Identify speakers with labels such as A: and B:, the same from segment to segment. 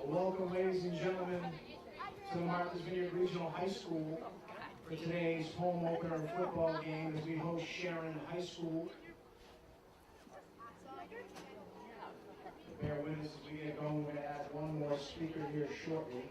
A: Welcome, ladies and gentlemen, to the Martha's Vineyard Regional High School for today's home opener football game as we host Sharon High School. Bear with us as we get going. We're going to add one more speaker here shortly.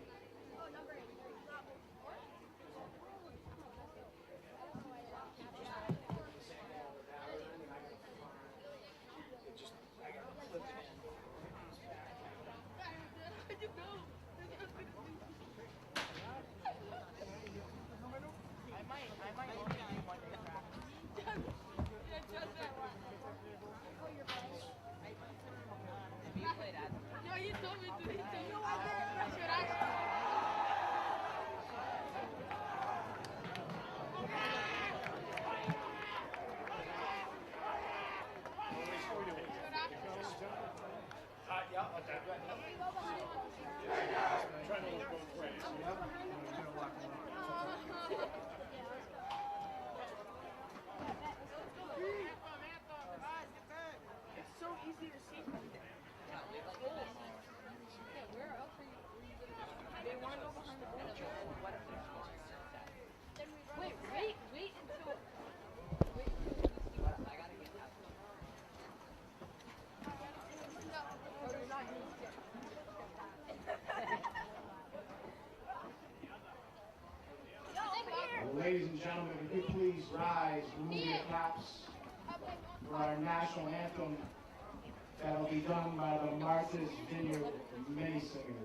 A: Ladies and gentlemen, if you please rise, remove your caps for our national anthem that'll be done by the Martha's Vineyard Mini Singers.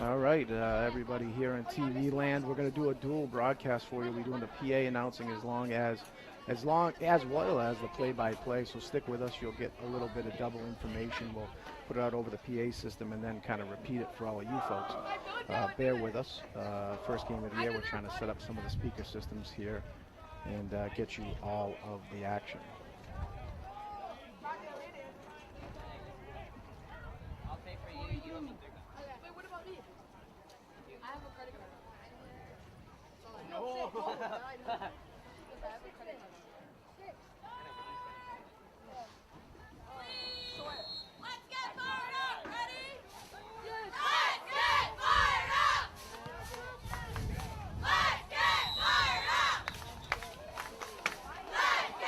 B: All right, everybody here in TV land, we're going to do a dual broadcast for you. We're doing the PA announcing as well as the play-by-play. So stick with us. You'll get a little bit of double information. We'll put it out over the PA system and then kind of repeat it for all of you folks. Bear with us. First game of the year, we're trying to set up some of the speaker systems here and get you all of the action.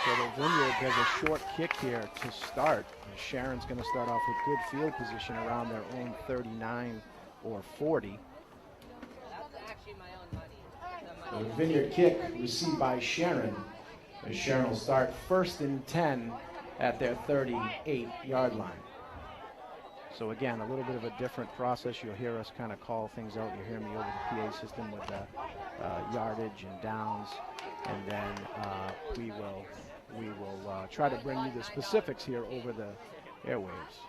B: So the Vineyard has a short kick here to start. And Sharon's going to start off with good field position around their own 39 or 40.
A: The Vineyard kick received by Sharon. As Sharon will start
B: 1st and 10 at their 38-yard line. So again, a little bit of a different process. You'll hear us kind of call things out. You hear me over the PA system with yardage and downs, and then we will try to bring you the specifics here over the airwaves.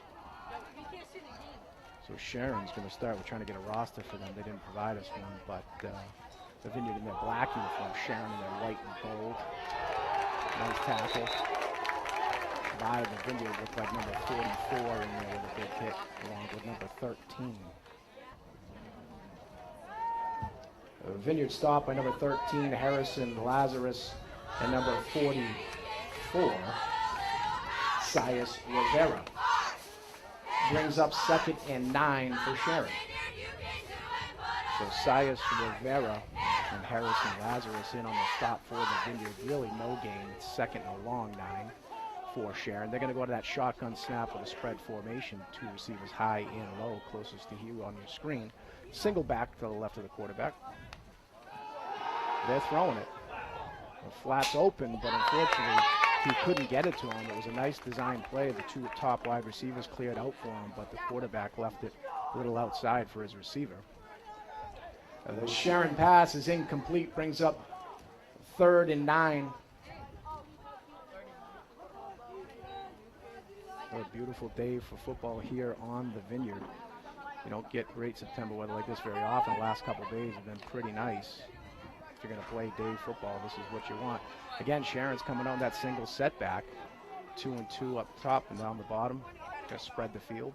B: So Sharon's going to start. We're trying to get a roster for them. They didn't provide us one, but the Vineyard in their black uniform, Sharon in their white and gold. Nice tackle by the Vineyard. Looked like number 44 in there with a big hit, along with number 13.
A: The Vineyard stop by number 13, Harrison Lazarus, and number 44, Sias Rivera. Brings up 2nd and 9 for Sharon.
B: So Sias Rivera and Harrison Lazarus in on the stop for the Vineyard. Really no gain. It's 2nd and a long 9 for Sharon. They're going to go to that shotgun snap with a spread formation. 2 receivers high and low, closest to you on your screen. Single back to the left of the quarterback. They're throwing it. The flat's open, but unfortunately he couldn't get it to him. It was a nice design play. The 2 top wide receivers cleared out for him, but the quarterback left it a little outside for his receiver.
A: The Sharon pass is incomplete, brings up 3rd and 9.
B: What a beautiful day for football here on the Vineyard. You don't get great September weather like this very often. The last couple of days have been pretty nice. If you're going to play day football, this is what you want. Again, Sharon's coming on that single setback. 2 and 2 up top and down the bottom. Going to spread the field.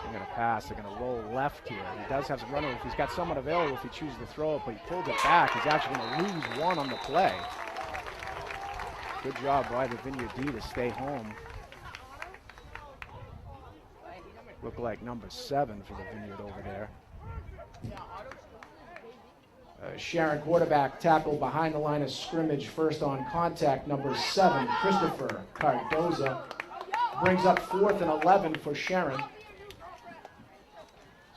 B: They're going to pass. They're going to roll left here. He does have some runner. If he's got someone available, if he chooses to throw it, but he pulled it back. He's actually going to lose 1 on the play. Good job by the Vineyard D to stay home. Look like number 7 for the Vineyard over there.
A: Sharon quarterback tackle behind the line of scrimmage, first on contact, number 7, Christopher Cardoza. Brings up 4th and 11 for Sharon.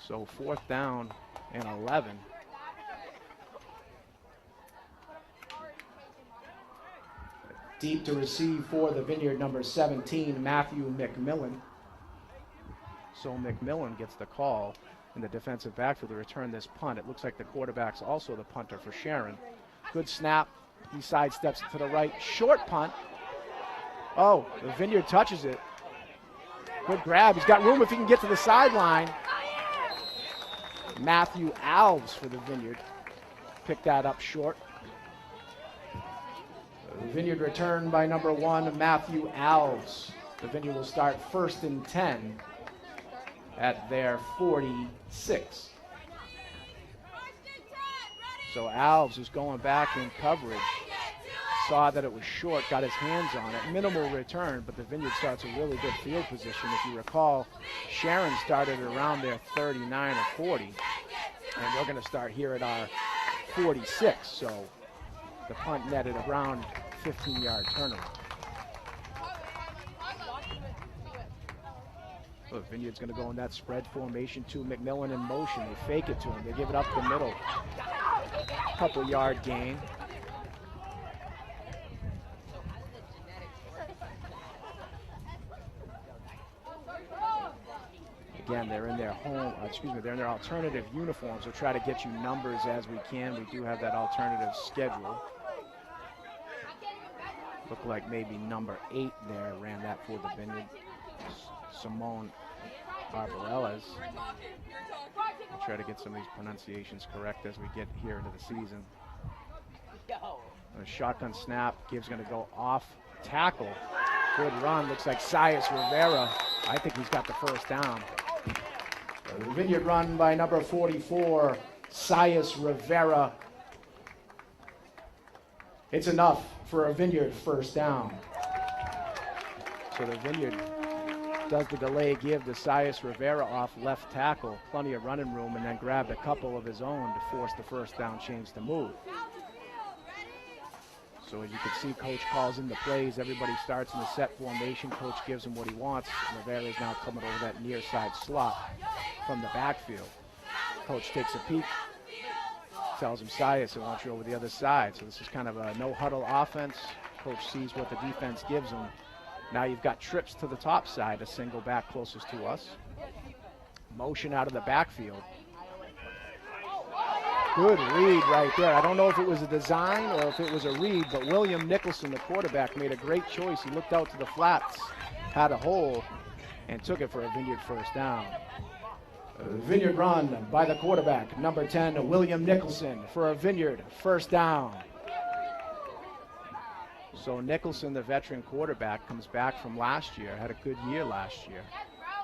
B: So 4th down and 11.
A: Deep to receive for the Vineyard, number 17, Matthew McMillan.
B: So McMillan gets the call in the defensive backfield to return this punt. It looks like the quarterback's also the punter for Sharon. Good snap. He sidesteps to the right. Short punt. Oh, the Vineyard touches it. Good grab. He's got room if he can get to the sideline. Matthew Alves for the Vineyard. Picked that up short.
A: The Vineyard return by number 1, Matthew Alves. The Vineyard will start 1st and 10 at their 46.
B: So Alves is going back in coverage. Saw that it was short, got his hands on it. Minimal return, but the Vineyard starts a really good field position. If you recall, Sharon started around their 39 or 40, and we're going to start here at our 46. So the punt netted around 15-yard turnaround. So the Vineyard's going to go in that spread formation to McMillan in motion. They fake it to him. They give it up the middle. Couple-yard gain. Again, they're in their they're in their alternative uniforms. We'll try to get you numbers as we can. We do have that alternative schedule. Looked like maybe number 8 there ran that for the Vineyard. Simone Barbarella's. We'll try to get some of these pronunciations correct as we get here into the season. A shotgun snap. Gibbs going to go off tackle. Good run. Looks like Sias Rivera. I think he's got the first down.
A: The Vineyard run by number 44, Sias Rivera. It's enough for a Vineyard first down.
B: So the Vineyard does the delay give to Sias Rivera off left tackle. Plenty of running room, and then grabbed a couple of his own to force the first down change to move. So as you can see, Coach calls in the plays. Everybody starts in the set formation. Coach gives him what he wants. Rivera is now coming over that near side slot from the backfield. Coach takes a peek, tells him, Sias, I want you over the other side. So this is kind of a no-huddle offense. Coach sees what the defense gives him. Now you've got trips to the top side, a single back closest to us. Motion out of the backfield. Good read right there. I don't know if it was a design or if it was a read, but William Nicholson, the quarterback, made a great choice. He looked out to the flats, had a hole, and took it for a Vineyard first down. Vineyard run by the quarterback, number 10, William Nicholson, for a Vineyard first down. So Nicholson, the veteran quarterback, comes back from last year, had a good year last year.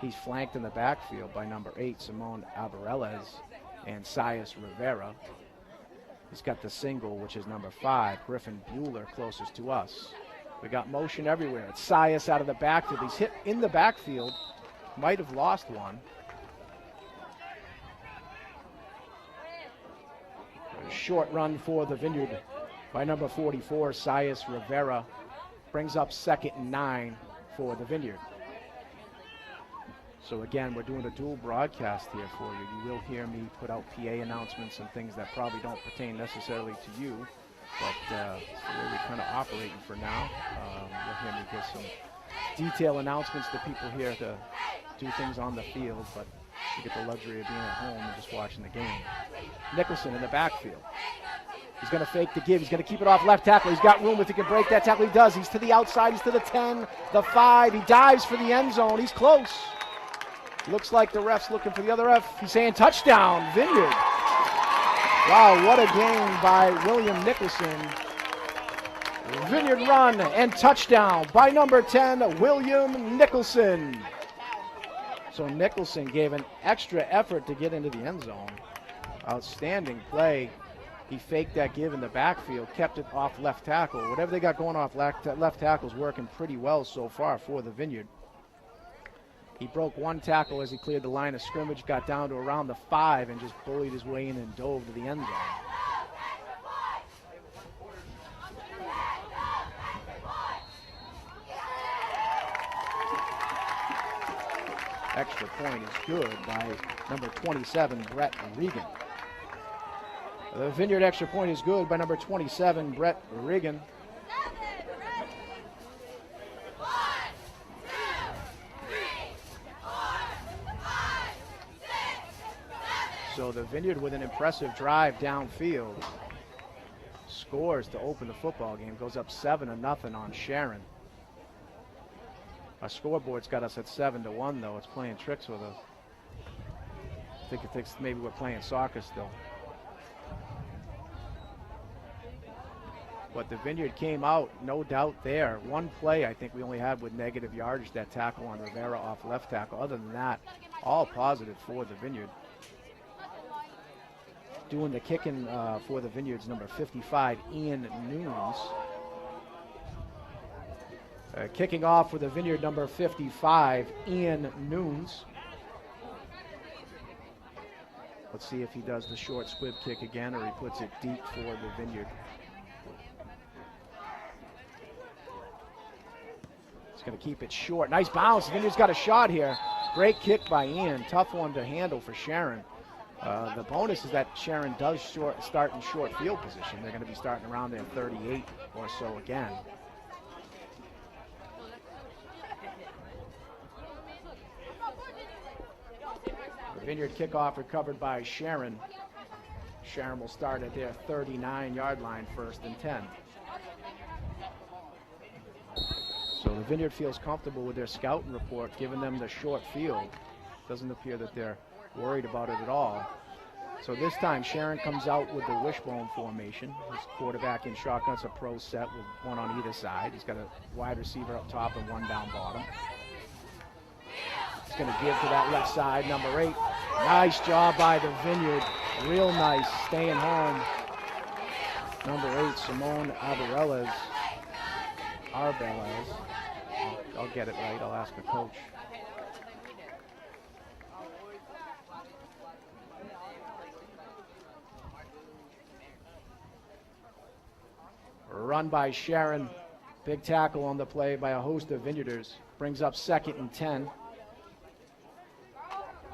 B: He's flanked in the backfield by number 8, Simone Alvarez, and Sias Rivera. He's got the single, which is number 5, Griffin Bueller, closest to us. We got motion everywhere. It's Sias out of the backfield. He's hit in the backfield, might have lost one. A short run for the Vineyard by number 44, Sias Rivera. Brings up 2nd and 9 for the Vineyard. So again, we're doing a dual broadcast here for you. You will hear me put out PA announcements and things that probably don't pertain necessarily to you, but it's the way we're kind of operating for now. You'll hear me give some detailed announcements to people here to do things on the field, but you get the luxury of being at home and just watching the game. Nicholson in the backfield. He's going to fake the give. He's going to keep it off left tackle. He's got room if he can break that tackle. He does. He's to the outside. He's to the 10, the 5. He dives for the end zone. He's close. Looks like the ref's looking for the other ref. He's saying touchdown, Vineyard. Wow, what a game by William Nicholson. Vineyard run and touchdown by number 10, William Nicholson. So Nicholson gave an extra effort to get into the end zone. Outstanding play. He faked that give in the backfield, kept it off left tackle. Whatever they got going off left tackle is working pretty well so far for the Vineyard. He broke one tackle as he cleared the line of scrimmage, got down to around the 5, and just bullied his way in and dove to the end zone. Extra point is good by number 27, Brett Regan. The Vineyard extra point is good by number 27, Brett Regan. So the Vineyard with an impressive drive downfield scores to open the football game. Goes up 7-0 on Sharon. Our scoreboard's got us at 7-1 though. It's playing tricks with us. I think it thinks maybe we're playing soccer still. But the Vineyard came out, no doubt there. One play I think we only had with negative yardage, that tackle on Rivera off left tackle. Other than that, all positive for the Vineyard. Doing the kicking for the Vineyards, number 55, Ian Nunes. Kicking off for the Vineyard, number 55, Ian Nunes. Let's see if he does the short squib kick again or he puts it deep for the Vineyard. He's going to keep it short. Nice bounce. The Vineyard's got a shot here. Great kick by Ian. Tough one to handle for Sharon. The bonus is that Sharon does start in short field position. They're going to be starting around their 38 or so again. The Vineyard kickoff recovered by Sharon. Sharon will start at their 39-yard line, 1st and 10. So the Vineyard feels comfortable with their scouting report, giving them the short field. Doesn't appear that they're worried about it at all. So this time Sharon comes out with the wishbone formation. His quarterback in shotgun's a pro set with one on either side. He's got a wide receiver up top and one down bottom. He's going to give to that left side, number 8, Nice job by the Vineyard. Real nice, staying home. Number 8, Simone Arbeles. I'll get it right. I'll ask the coach. Run by Sharon. Big tackle on the play by a host of Vineyarders. Brings up 2nd and 10.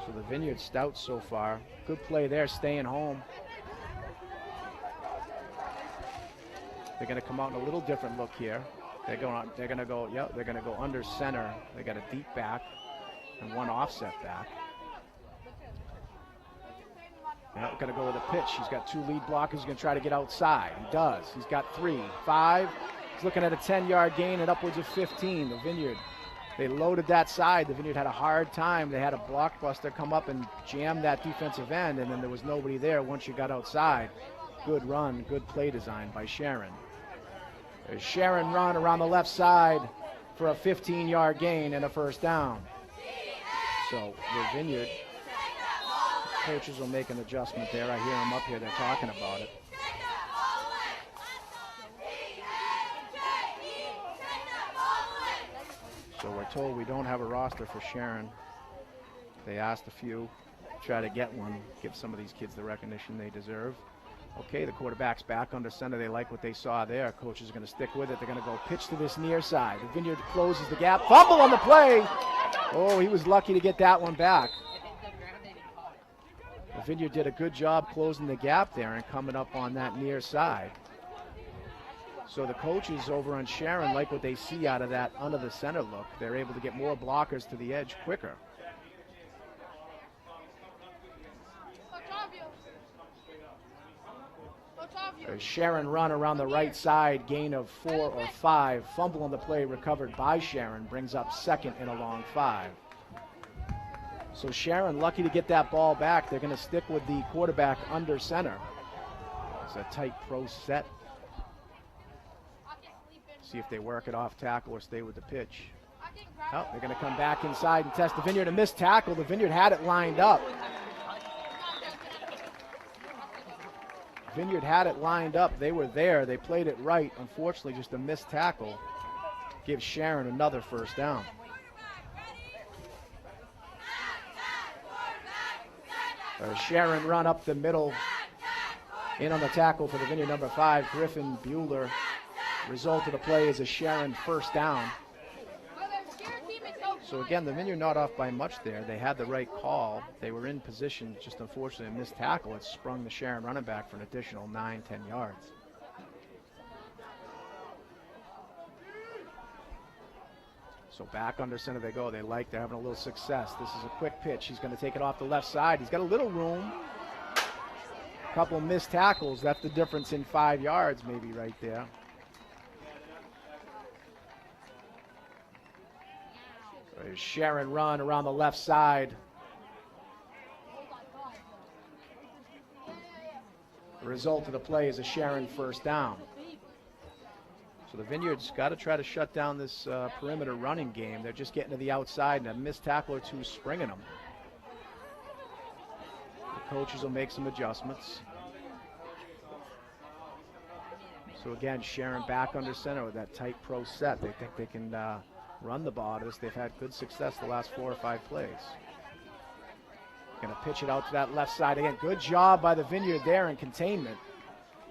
B: So the Vineyard stout so far. Good play there, staying home. They're going to come out in a little different look here. They're going to go under center. They got a deep back and one offset back. Now going to go with a pitch. He's got 2 lead blockers. He's going to try to get outside. He does. He's got 3, 5. He's looking at a 10-yard gain and upwards of 15. The Vineyard, they loaded that side. The Vineyard had a hard time. They had a blockbuster come up and jam that defensive end, and then there was nobody there once you got outside. Good run, good play design by Sharon. There's Sharon run around the left side for a 15-yard gain and a first down. So the Vineyard coaches will make an adjustment there. I hear them up here. They're talking about it. So we're told we don't have a roster for Sharon. They asked a few, try to get one, give some of these kids the recognition they deserve. Okay, the quarterback's back under center. They like what they saw there. Coach is going to stick with it. They're going to go pitch to this near side. The Vineyard closes the gap. Fumble on the play. Oh, he was lucky to get that one back. The Vineyard did a good job closing the gap there and coming up on that near side. So the coaches over on Sharon like what they see out of that under the center look. They're able to get more blockers to the edge quicker. Sharon run around the right side, gain of 4 or 5. Fumble on the play recovered by Sharon, brings up 2nd and a long 5. So Sharon lucky to get that ball back. They're going to stick with the quarterback under center. It's a tight pro set. See if they work it off tackle or stay with the pitch. Oh, they're going to come back inside and test the Vineyard. A missed tackle. The Vineyard had it lined up. Vineyard had it lined up. They were there. They played it right. Unfortunately, just a missed tackle gives Sharon another first down. Sharon run up the middle. In on the tackle for the Vineyard, number 5, Griffin Bueller. Result of the play is a Sharon first down. So again, the Vineyard not off by much there. They had the right call. They were in position, just unfortunately a missed tackle. It sprung the Sharon running back for an additional 9-10 yards. So back under center they go. They're having a little success. This is a quick pitch. He's going to take it off the left side. He's got a little room. A couple missed tackles. That's the difference in 5 yards maybe right there. Sharon run around the left side. The result of the play is a Sharon first down. So the Vineyard's got to try to shut down this perimeter running game. They're just getting to the outside and a missed tackle or two springing them. The coaches will make some adjustments. So again, Sharon back under center with that tight pro set. They think they can run the ball. They've had good success the last 4 or 5 plays. Going to pitch it out to that left side again. Good job by the Vineyard there in containment,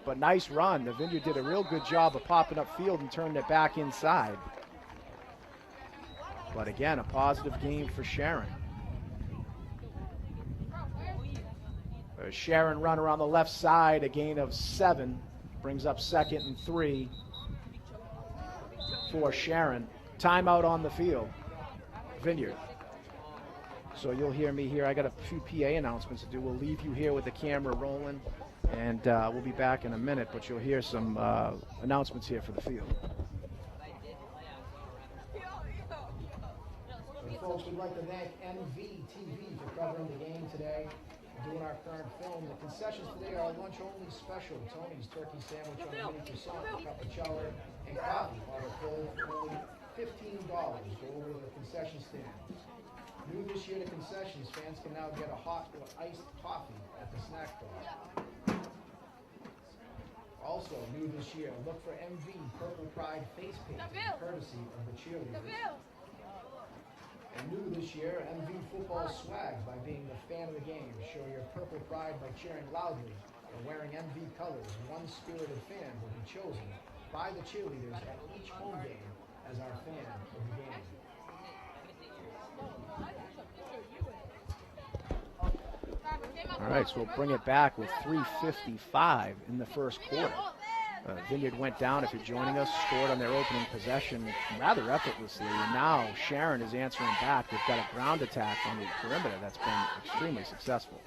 B: but nice run. The Vineyard did a real good job of popping up field and turning it back inside. But again, a positive game for Sharon. Sharon run around the left side, a gain of 7, brings up 2nd and 3 for Sharon. Timeout on the field, Vineyard. So you'll hear me here. I got a few PA announcements to do. We'll leave you here with the camera rolling, and we'll be back in a minute, but you'll hear some announcements here for the field.
A: And folks, we'd like to thank MVTV for covering the game today, doing our current film. The concessions today are lunch-only special. Tony's turkey sandwich on a mini croissant, cappuccino, and coffee. Order filled for only $15. Go over to the concession stand. New this year to concessions, fans can now get a hot or iced coffee at the snack bar. Also, new this year, look for MV Purple Pride face painting, courtesy of the cheerleaders. And new this year, MV Football swag by being the fan of the game. Show your Purple Pride by cheering loudly or wearing MV colors. One spirited fan will be chosen by the cheerleaders at each home game as our fan of the game.
B: All right, so we'll bring it back with 3:55 in the first quarter. Vineyard went down, if you're joining us, scored on their opening possession rather effortlessly, and now Sharon is answering back. They've got a ground attack on the perimeter that's been extremely successful.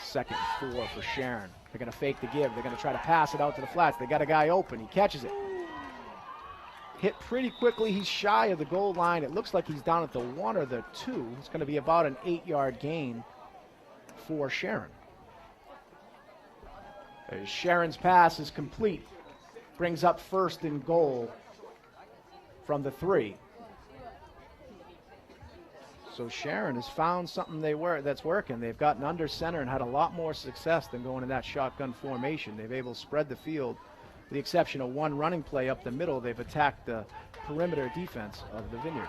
B: 2nd and 4 for Sharon. They're going to fake the give. They're going to try to pass it out to the flats. They got a guy open. He catches it. Hit pretty quickly. He's shy of the goal line. It looks like he's down at the 1 or the 2. It's going to be about an 8-yard gain for Sharon. Sharon's pass is complete. Brings up 1st and goal from the 3. So Sharon has found something that's working. They've gotten under center and had a lot more success than going in that shotgun formation. They've able to spread the field. With the exception of one running play up the middle, they've attacked the perimeter defense of the Vineyard.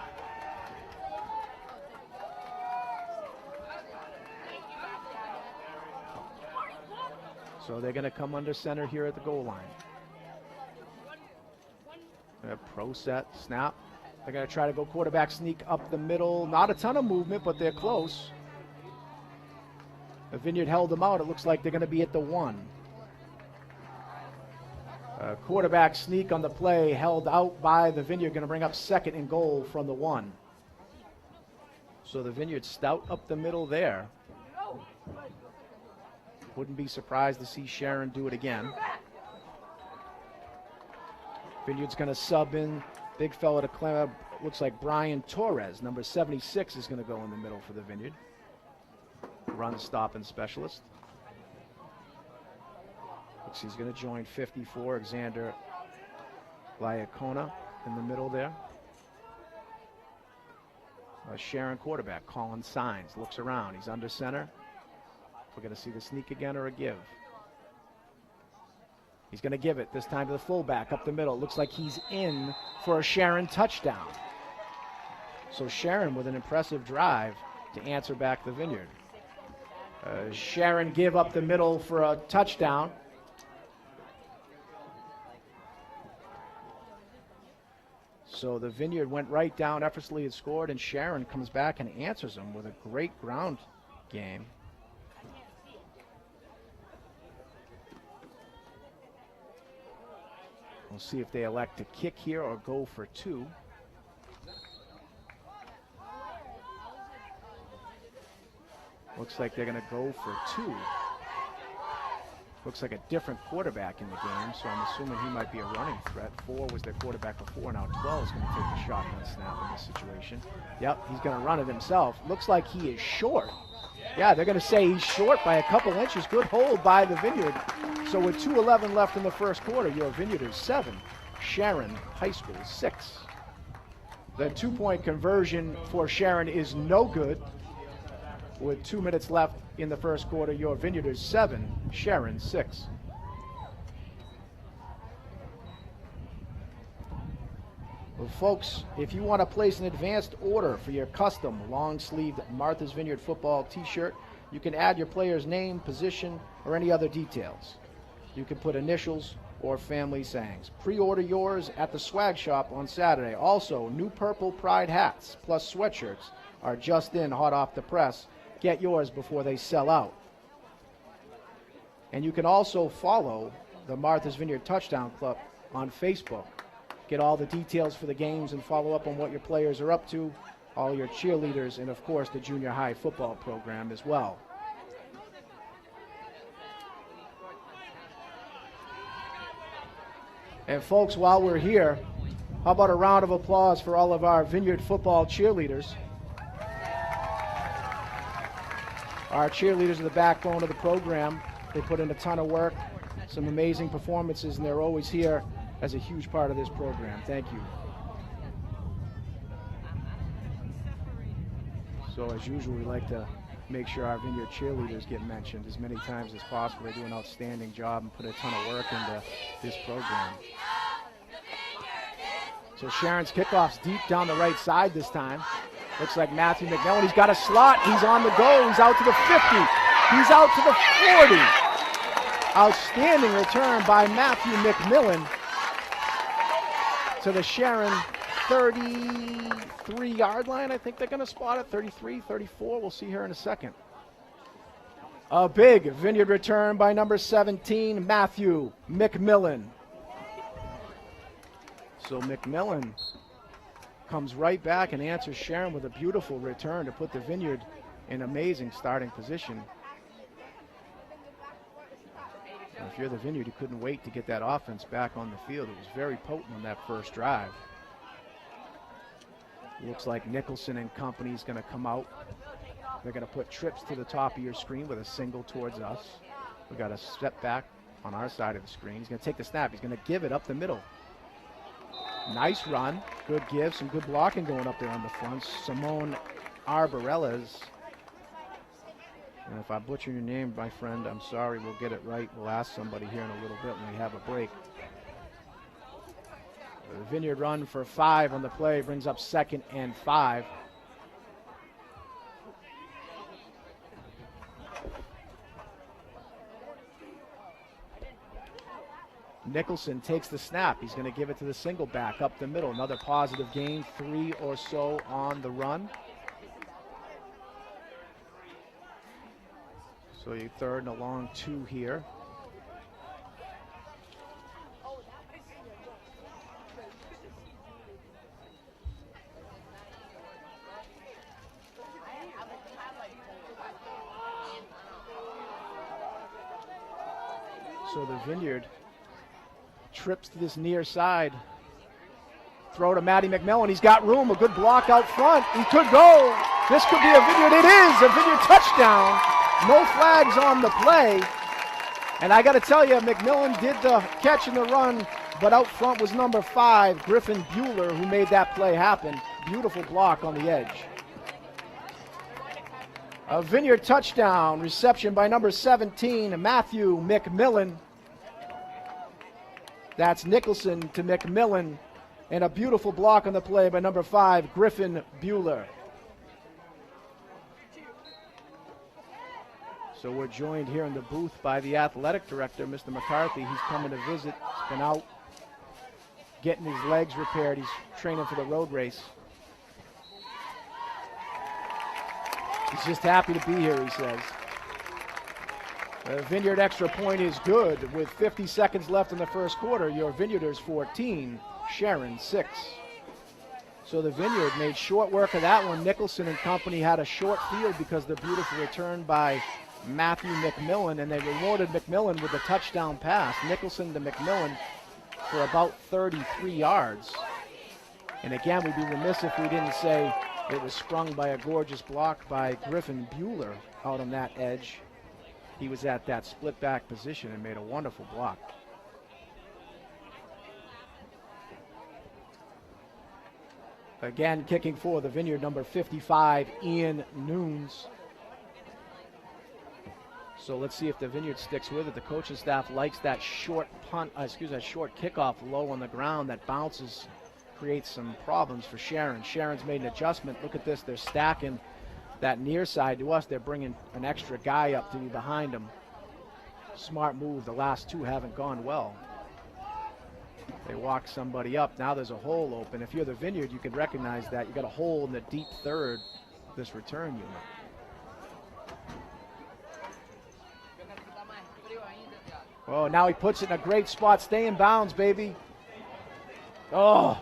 B: So they're going to come under center here at the goal line. Pro set, snap. They're going to try to go quarterback sneak up the middle. Not a ton of movement, but they're close. The Vineyard held them out. It looks like they're going to be at the 1. Quarterback sneak on the play, held out by the Vineyard. Going to bring up 2nd and goal from the 1. So the Vineyard stout up the middle there. Wouldn't be surprised to see Sharon do it again. Vineyard's going to sub in. Big fella to climb. Looks like Brian Torres, number 76, is going to go in the middle for the Vineyard. Run stopping specialist. Looks he's going to join 54, Alexander Lyakona in the middle there. Sharon quarterback, Colin Signs, looks around. He's under center. We're going to see the sneak again or a give. He's going to give it, this time to the fullback up the middle. It looks like he's in for a Sharon touchdown. So Sharon with an impressive drive to answer back the Vineyard. Sharon give up the middle for a touchdown. So the Vineyard went right down, effortlessly had scored, and Sharon comes back and answers them with a great ground game. We'll see if they elect to kick here or go for 2. Looks like they're going to go for 2. Looks like a different quarterback in the game, so I'm assuming he might be a running threat. 4 was their quarterback before, now 12 is going to take the shotgun snap in this situation. Yep, he's going to run it himself. Looks like he is short. Yeah, they're going to say he's short by a couple inches. Good hold by the Vineyard. So with 2:11 left in the first quarter, your Vineyard is 7, Sharon High School 6. The 2-point conversion for Sharon is no good. With 2 minutes left in the first quarter, your Vineyard is 7, Sharon 6. Well, folks, if you want to place an advanced order for your custom long-sleeved Martha's Vineyard football t-shirt, you can add your player's name, position, or any other details. You can put initials or family sayings. Pre-order yours at the swag shop on Saturday. Also, new Purple Pride hats plus sweatshirts are just in, hot off the press. Get yours before they sell out. And you can also follow the Martha's Vineyard Touchdown Club on Facebook. Get all the details for the games and follow up on what your players are up to, all your cheerleaders, and of course the junior high football program as well. And folks, while we're here, how about a round of applause for all of our Vineyard football cheerleaders? Our cheerleaders are the backbone of the program. They put in a ton of work, some amazing performances, and they're always here as a huge part of this program. Thank you. So as usual, we like to make sure our Vineyard cheerleaders get mentioned as many times as possible. They do an outstanding job and put a ton of work into this program. So Sharon's kickoff's deep down the right side this time. Looks like Matthew McMillan. He's got a slot. He's on the go. He's out to the 50. He's out to the 40. Outstanding return by Matthew McMillan to the Sharon 33-yard line. I think they're going to spot it. 33, 34. We'll see here in a second. A big Vineyard return by number 17, Matthew McMillan. So McMillan comes right back and answers Sharon with a beautiful return to put the Vineyard in amazing starting position. And if you're the Vineyard, you couldn't wait to get that offense back on the field. It was very potent on that first drive. Looks like Nicholson and company is going to come out. They're going to put trips to the top of your screen with a single towards us. We got a step back on our side of the screen. He's going to take the snap. He's going to give it up the middle. Nice run, good give, some good blocking going up there on the front. Simone Arborellas. And if I butcher your name, my friend, I'm sorry, we'll get it right. We'll ask somebody here in a little bit when we have a break. The Vineyard run for 5 on the play brings up 2nd and 5. Nicholson takes the snap. He's going to give it to the single back up the middle. Another positive gain, 3 or so on the run. So you 3rd and a long 2 here. So the Vineyard trips to this near side. Throw to Matty McMillan. He's got room, a good block out front. He could go. This could be a Vineyard. It is a Vineyard touchdown. No flags on the play. And I got to tell you, McMillan did the catch and the run, but out front was number 5, Griffin Bueller, who made that play happen. Beautiful block on the edge. A Vineyard touchdown, reception by number 17, Matthew McMillan. That's Nicholson to McMillan, and a beautiful block on the play by number 5, Griffin Bueller. So we're joined here in the booth by the athletic director, Mr. McCarthy. He's coming to visit. He's been out getting his legs repaired. He's training for the road race. He's just happy to be here, he says. The Vineyard extra point is good. With 50 seconds left in the first quarter, your Vineyarders 14, Sharon 6. So the Vineyard made short work of that one. Nicholson and company had a short field because of the beautiful return by Matthew McMillan, and they rewarded McMillan with a touchdown pass. Nicholson to McMillan for about 33 yards. And again, we'd be remiss if we didn't say it was sprung by a gorgeous block by Griffin Bueller out on that edge. He was at that split back position and made a wonderful block. Again, kicking for the Vineyard, number 55, Ian Nunes. So let's see if the Vineyard sticks with it. The coaching staff likes that short short kickoff low on the ground that bounces, creates some problems for Sharon. Sharon's made an adjustment. Look at this, they're stacking that near side to us. They're bringing an extra guy up to be behind them. Smart move. The last 2 haven't gone well. They walk somebody up. Now there's a hole open. If you're the Vineyard, you could recognize that. You got a hole in the deep 3rd of this return unit. Oh, now he puts it in a great spot. Stay in bounds, baby. Oh,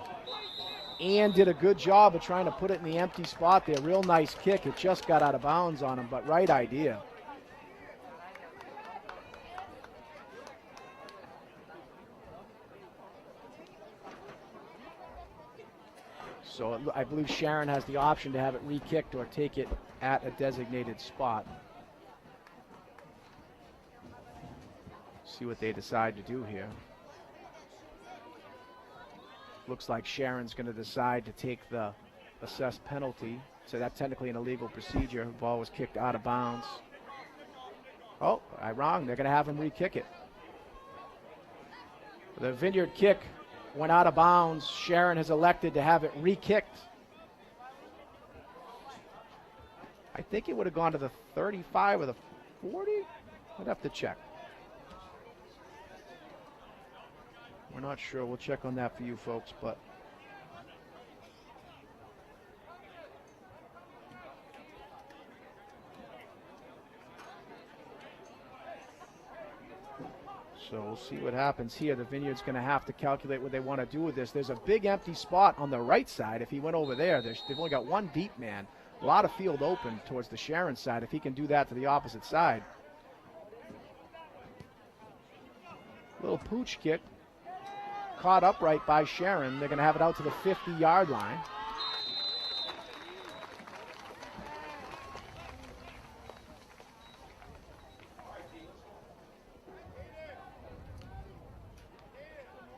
B: Ian did a good job of trying to put it in the empty spot there. Real nice kick. It just got out of bounds on him, but right idea. So I believe Sharon has the option to have it re-kicked or take it at a designated spot. See what they decide to do here. Looks like Sharon's going to decide to take the assessed penalty. So that's technically an illegal procedure. The ball was kicked out of bounds. Oh, I'm wrong. They're going to have him re-kick it. The Vineyard kick went out of bounds. Sharon has elected to have it re-kicked. I think it would have gone to the 35 or the 40. I'd have to check. We're not sure. We'll check on that for you folks, but so we'll see what happens here. The Vineyard's going to have to calculate what they want to do with this. There's a big empty spot on the right side. If he went over there, they've only got one deep man. A lot of field open towards the Sharon side. If he can do that to the opposite side. Little pooch kick. Caught upright by Sharon. They're going to have it out to the 50-yard line.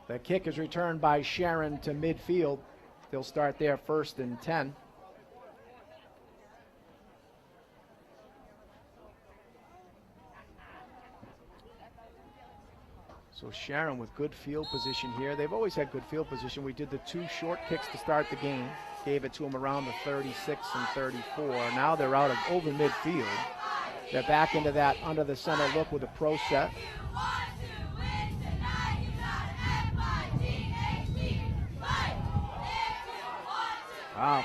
B: The kick is returned by Sharon to midfield. They'll start there 1st and 10. So Sharon with good field position here. They've always had good field position. We did the 2 short kicks to start the game. Gave it to them around the 36 and 34. Now they're out of over midfield. They're back into that under the center look with a pro set.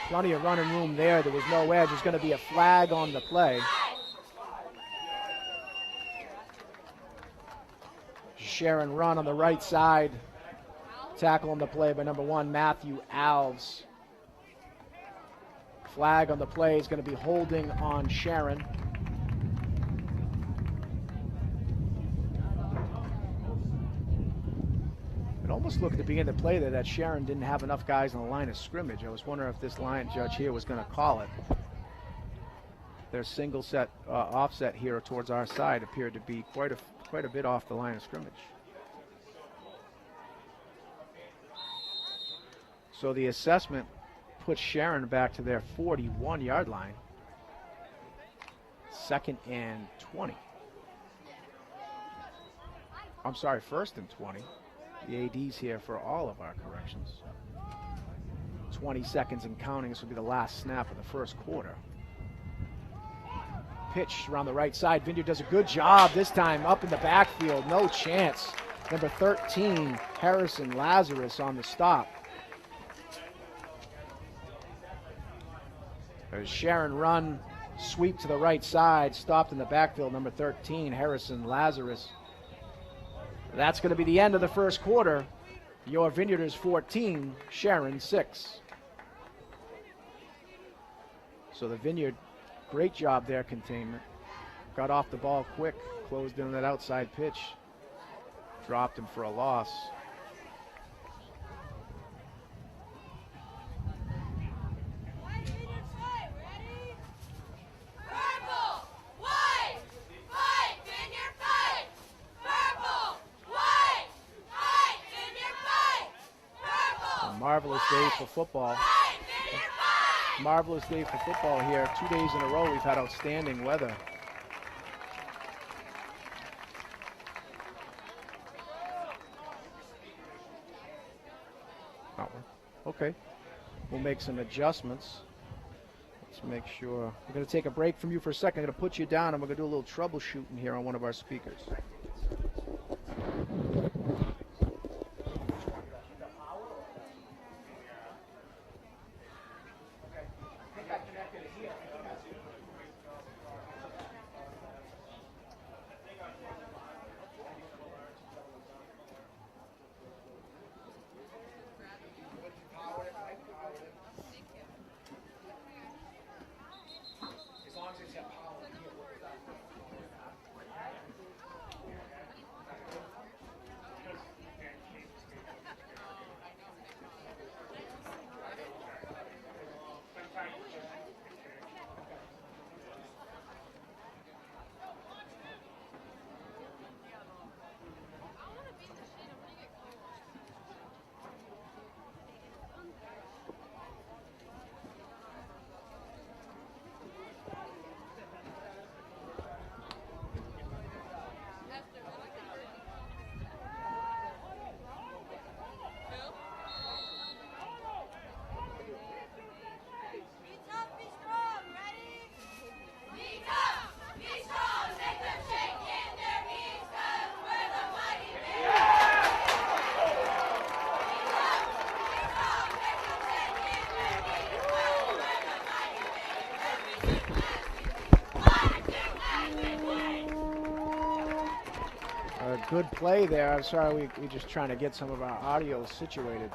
B: Plenty of running room there. There was no edge. There's going to be a flag on the play. Sharon run on the right side. Tackle on the play by number 1, Matthew Alves. Flag on the play is going to be holding on Sharon. It almost looked at the beginning of the play there that Sharon didn't have enough guys on the line of scrimmage. I was wondering if this line judge here was going to call it. Their single set offset here towards our side appeared to be quite a bit off the line of scrimmage. So the assessment puts Sharon back to their 41-yard line. 2nd and 20. I'm sorry, 1st and 20. The AD's here for all of our corrections. 20 seconds and counting. This will be the last snap of the first quarter. Pitch around the right side. Vineyard does a good job this time up in the backfield. No chance. Number 13, Harrison Lazarus on the stop. There's Sharon run, sweep to the right side, stopped in the backfield. Number 13, Harrison Lazarus. That's going to be the end of the first quarter. Your Vineyarders 14, Sharon 6. So the Vineyard, great job there, containment. Got off the ball quick, closed in that outside pitch. Dropped him for a loss. Marvelous day for football. Marvelous day for football here. 2 days in a row we've had outstanding weather. Okay, we'll make some adjustments. Let's make sure. We're going to take a break from you for a second. I'm going to put you down and we're going to do a little troubleshooting here on one of our speakers. A good play there. I'm sorry, we're just trying to get some of our audio situated.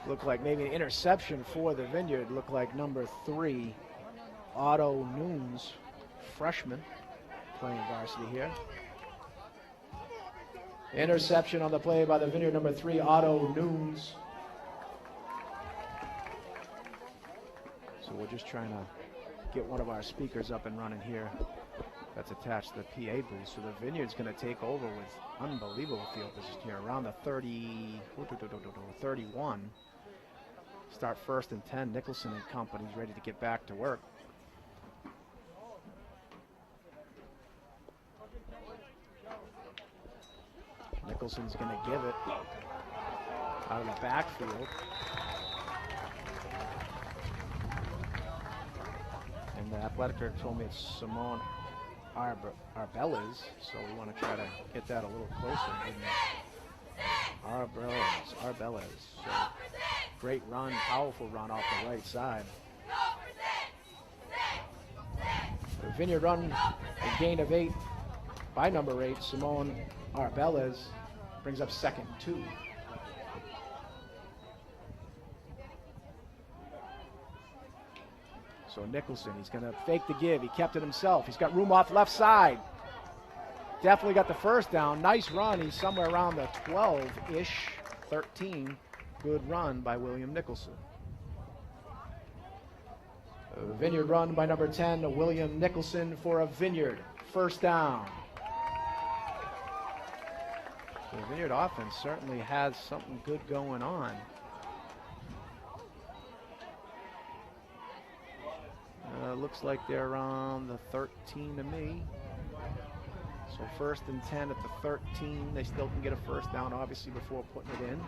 B: Looked like maybe an interception for the Vineyard. Looked like number 3, Otto Nunes, freshman, playing varsity here. Interception on the play by the Vineyard, number 3, Otto Nunes. So we're just trying to get one of our speakers up and running here. That's attached to the PA booth. So the Vineyard's going to take over with unbelievable field position here around the 31. Start 1st and 10. Nicholson and company's ready to get back to work. Nicholson's going to give it out of the backfield. And the athletic director told me it's Simone Arbeles, so we want to try to get that a little closer. Arbeles. So great run, powerful run off the right side. The Vineyard run, a gain of 8 by number 8, Simone Arbeles, brings up 2nd and 2. So Nicholson, he's going to fake the give. He kept it himself. He's got room off left side. Definitely got the first down. Nice run. He's somewhere around the 12-ish, 13. Good run by William Nicholson. A Vineyard run by number 10, William Nicholson for a Vineyard. First down. So the Vineyard offense certainly has something good going on. Looks like they're around the 13 to me. So 1st and 10 at the 13. They still can get a first down, obviously, before putting it in.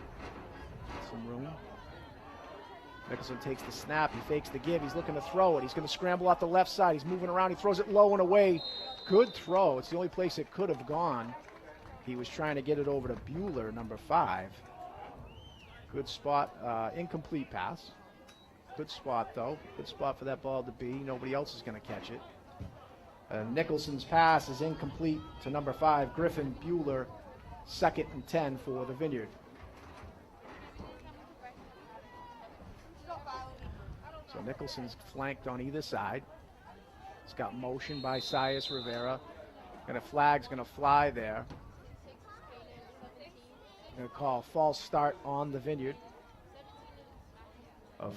B: Some room. Nicholson takes the snap. He fakes the give. He's looking to throw it. He's going to scramble out the left side. He's moving around. He throws it low and away. Good throw. It's the only place it could have gone. He was trying to get it over to Bueller, number 5. Good spot. Incomplete pass. Good spot, though. Good spot for that ball to be. Nobody else is going to catch it. Nicholson's pass is incomplete to number 5, Griffin Bueller. 2nd and 10 for the Vineyard. So Nicholson's flanked on either side. He's got motion by Sias Rivera. Flag's going to fly there. Going to call false start on the Vineyard.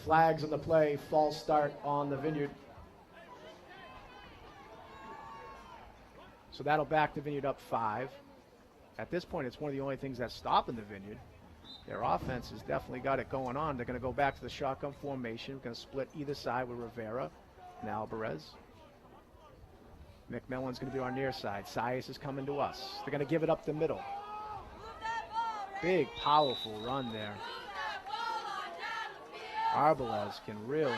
B: Flags on the play, false start on the Vineyard. So that'll back the Vineyard up 5. At this point, it's one of the only things that's stopping the Vineyard. Their offense has definitely got it going on. They're going to go back to the shotgun formation. We're going to split either side with Rivera and Alvarez. McMillan's going to be our near side. Sias is coming to us. They're going to give it up the middle. Big, powerful run there. Arbeles can really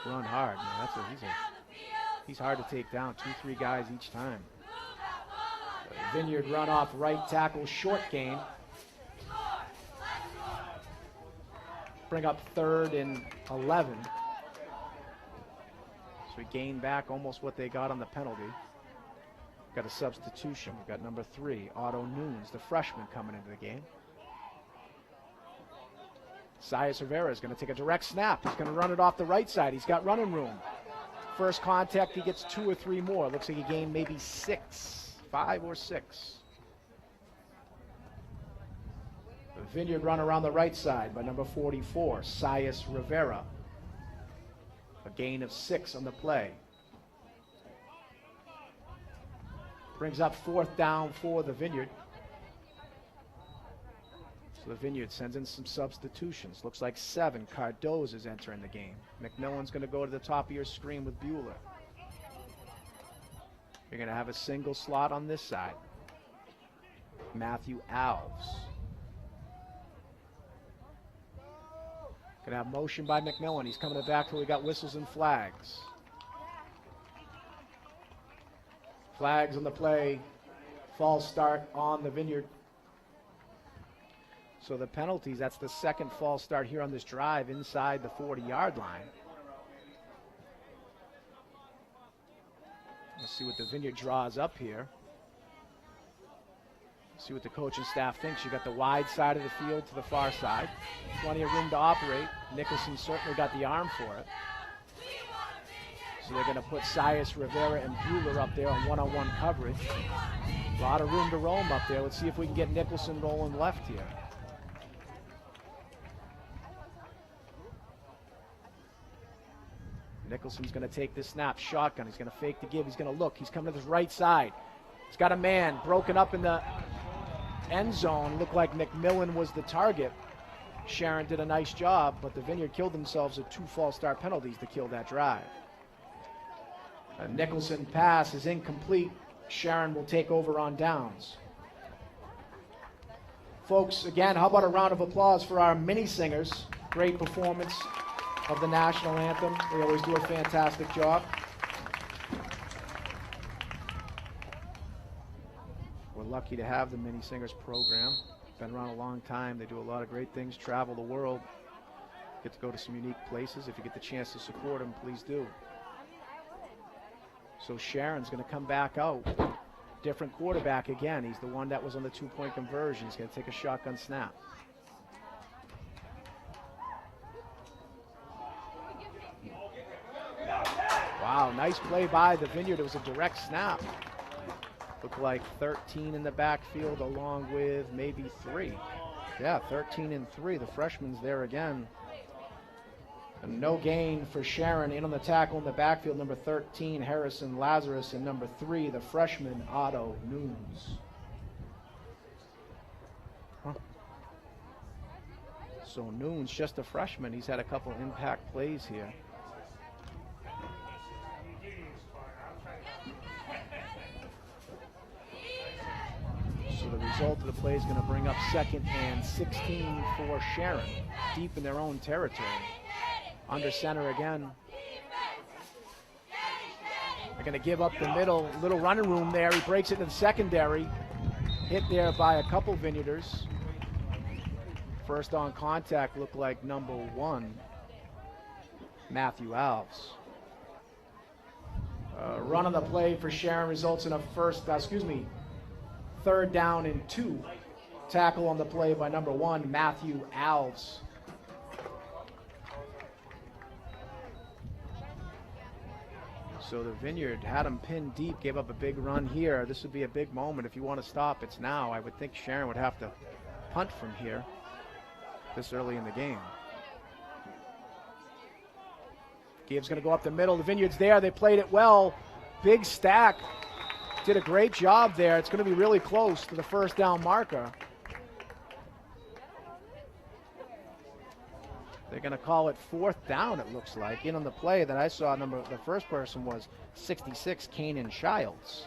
B: run hard, man. He's hard to take down. 2-3 guys each time. Vineyard run off right tackle, short gain. Bring up 3rd and 11. So we gain back almost what they got on the penalty. Got a substitution. We've got number 3, Otto Nunes, the freshman, coming into the game. Sias Rivera is going to take a direct snap. He's going to run it off the right side. He's got running room. First contact, he gets 2 or 3 more. Looks like he gained maybe 5 or 6. The Vineyard run around the right side by number 44, Sias Rivera. A gain of 6 on the play. Brings up 4th down for the Vineyard. So the Vineyard sends in some substitutions. Looks like 7. Cardoz is entering the game. McMillan's going to go to the top of your screen with Bueller. You're going to have a single slot on this side. Matthew Alves. Going to have motion by McMillan. He's coming back till we got whistles and flags. Flags on the play. False start on the Vineyard. So the penalties, that's the 2nd false start here on this drive inside the 40-yard line. Let's see what the Vineyard draws up here. See what the coaching staff thinks. You got the wide side of the field to the far side. Plenty of room to operate. Nicholson certainly got the arm for it. So they're going to put Sias, Rivera, and Bueller up there on one-on-one coverage. A lot of room to roam up there. Let's see if we can get Nicholson rolling left here. Nicholson's going to take this snap, shotgun. He's going to fake the give. He's going to look. He's coming to the right side. He's got a man broken up in the end zone. Looked like McMillan was the target. Sharon did a nice job, but the Vineyard killed themselves with 2 false start penalties to kill that drive. A Nicholson pass is incomplete. Sharon will take over on downs. Folks, again, how about a round of applause for our mini singers? Great performance of the national anthem. They always do a fantastic job. We're lucky to have the Mini Singers program. Been around a long time. They do a lot of great things, travel the world, get to go to some unique places. If you get the chance to support them, please do. So Sharon's going to come back out. Different quarterback again. He's the one that was on the 2-point conversion. He's going to take a shotgun snap. Wow, nice play by the Vineyard. It was a direct snap. Looked like 13 in the backfield along with maybe 3. Yeah, 13 and 3. The freshman's there again. And no gain for Sharon. In on the tackle in the backfield, number 13, Harrison Lazarus, and number 3, the freshman, Otto Nunes. So Nunes, just a freshman. He's had a couple impact plays here. So the result of the play is going to bring up 2nd and 16 for Sharon, deep in their own territory. Under center again. They're going to give up the middle, little running room there. He breaks it in the secondary. Hit there by a couple Vineyarders. First on contact looked like number 1, Matthew Alves. Run on the play for Sharon results in a 3rd down and 2. Tackle on the play by number 1, Matthew Alves. So the Vineyard had him pinned deep, gave up a big run here. This would be a big moment. If you want to stop, it's now. I would think Sharon would have to punt from here this early in the game. Gibbs going to go up the middle. The Vineyard's there. They played it well. Big stack. Did a great job there. It's going to be really close to the 1st down marker. They're going to call it 4th down, it looks like. In on the play that I saw, the first person was 66, Kanan Childs.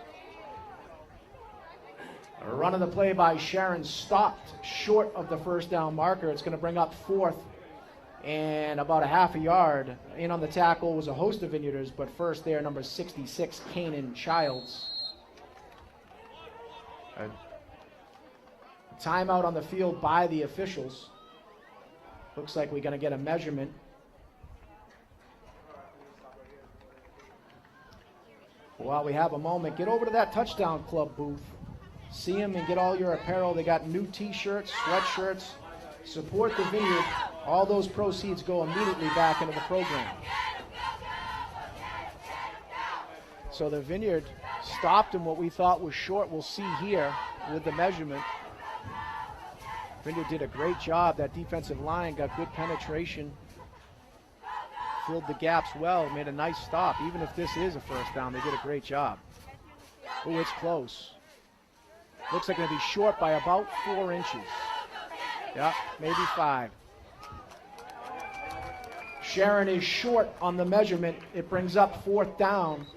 B: A run of the play by Sharon stopped short of the 1st down marker. It's going to bring up 4th and about a half a yard. In on the tackle was a host of Vineyarders, but first there, number 66, Kanan Childs. A timeout on the field by the officials. Looks like we're going to get a measurement. While we have a moment, get over to that touchdown club booth. See them and get all your apparel. They got new t-shirts, sweatshirts. Support the Vineyard. All those proceeds go immediately back into the program. So the Vineyard stopped him what we thought was short. We'll see here with the measurement. Vineyard did a great job. That defensive line got good penetration. Filled the gaps well, made a nice stop. Even if this is a 1st down, they did a great job. Oh, it's close. Looks like going to be short by about 4 inches. Yeah, maybe 5. Sharon is short on the measurement. It brings up 4th down.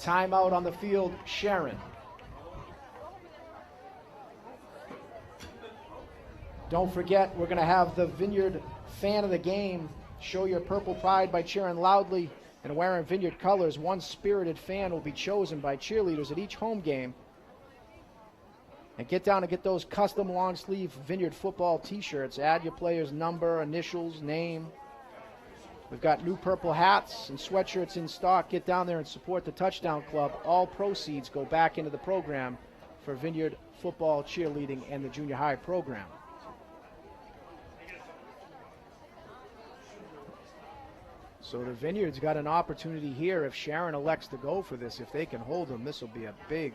B: Timeout on the field, Sharon. Don't forget, we're going to have the Vineyard fan of the game. Show your purple pride by cheering loudly and wearing Vineyard colors. One spirited fan will be chosen by cheerleaders at each home game. And get down and get those custom long sleeve Vineyard football t-shirts. Add your player's number, initials, name.
A: We've got new purple hats and sweatshirts in stock. Get down there and support the Touchdown Club. All proceeds go back into the program for Vineyard football, cheerleading, and the junior high program. So the Vineyard's got an opportunity here if Sharon elects to go for this. If they can hold them, this will be a big.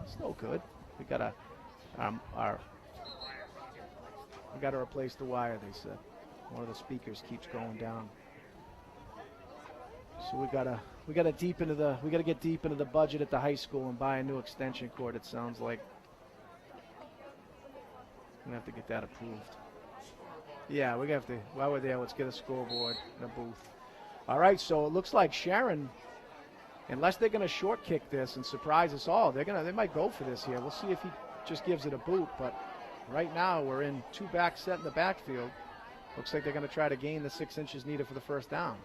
A: Still good. We got to we got to replace the wire, they said. One of the speakers keeps going down. So we got to get deep into the budget at the high school and buy a new extension cord, it sounds like. I'm gonna have to get that approved. Yeah, we have to. While we're there, let's get a scoreboard and a booth. All right, so it looks like Sharon, unless they're gonna short kick this and surprise us all, they might go for this here. We'll see if he just gives it a boot, but right now we're in two back set in the backfield. Looks like they're gonna try to gain the 6 inches needed for the first down.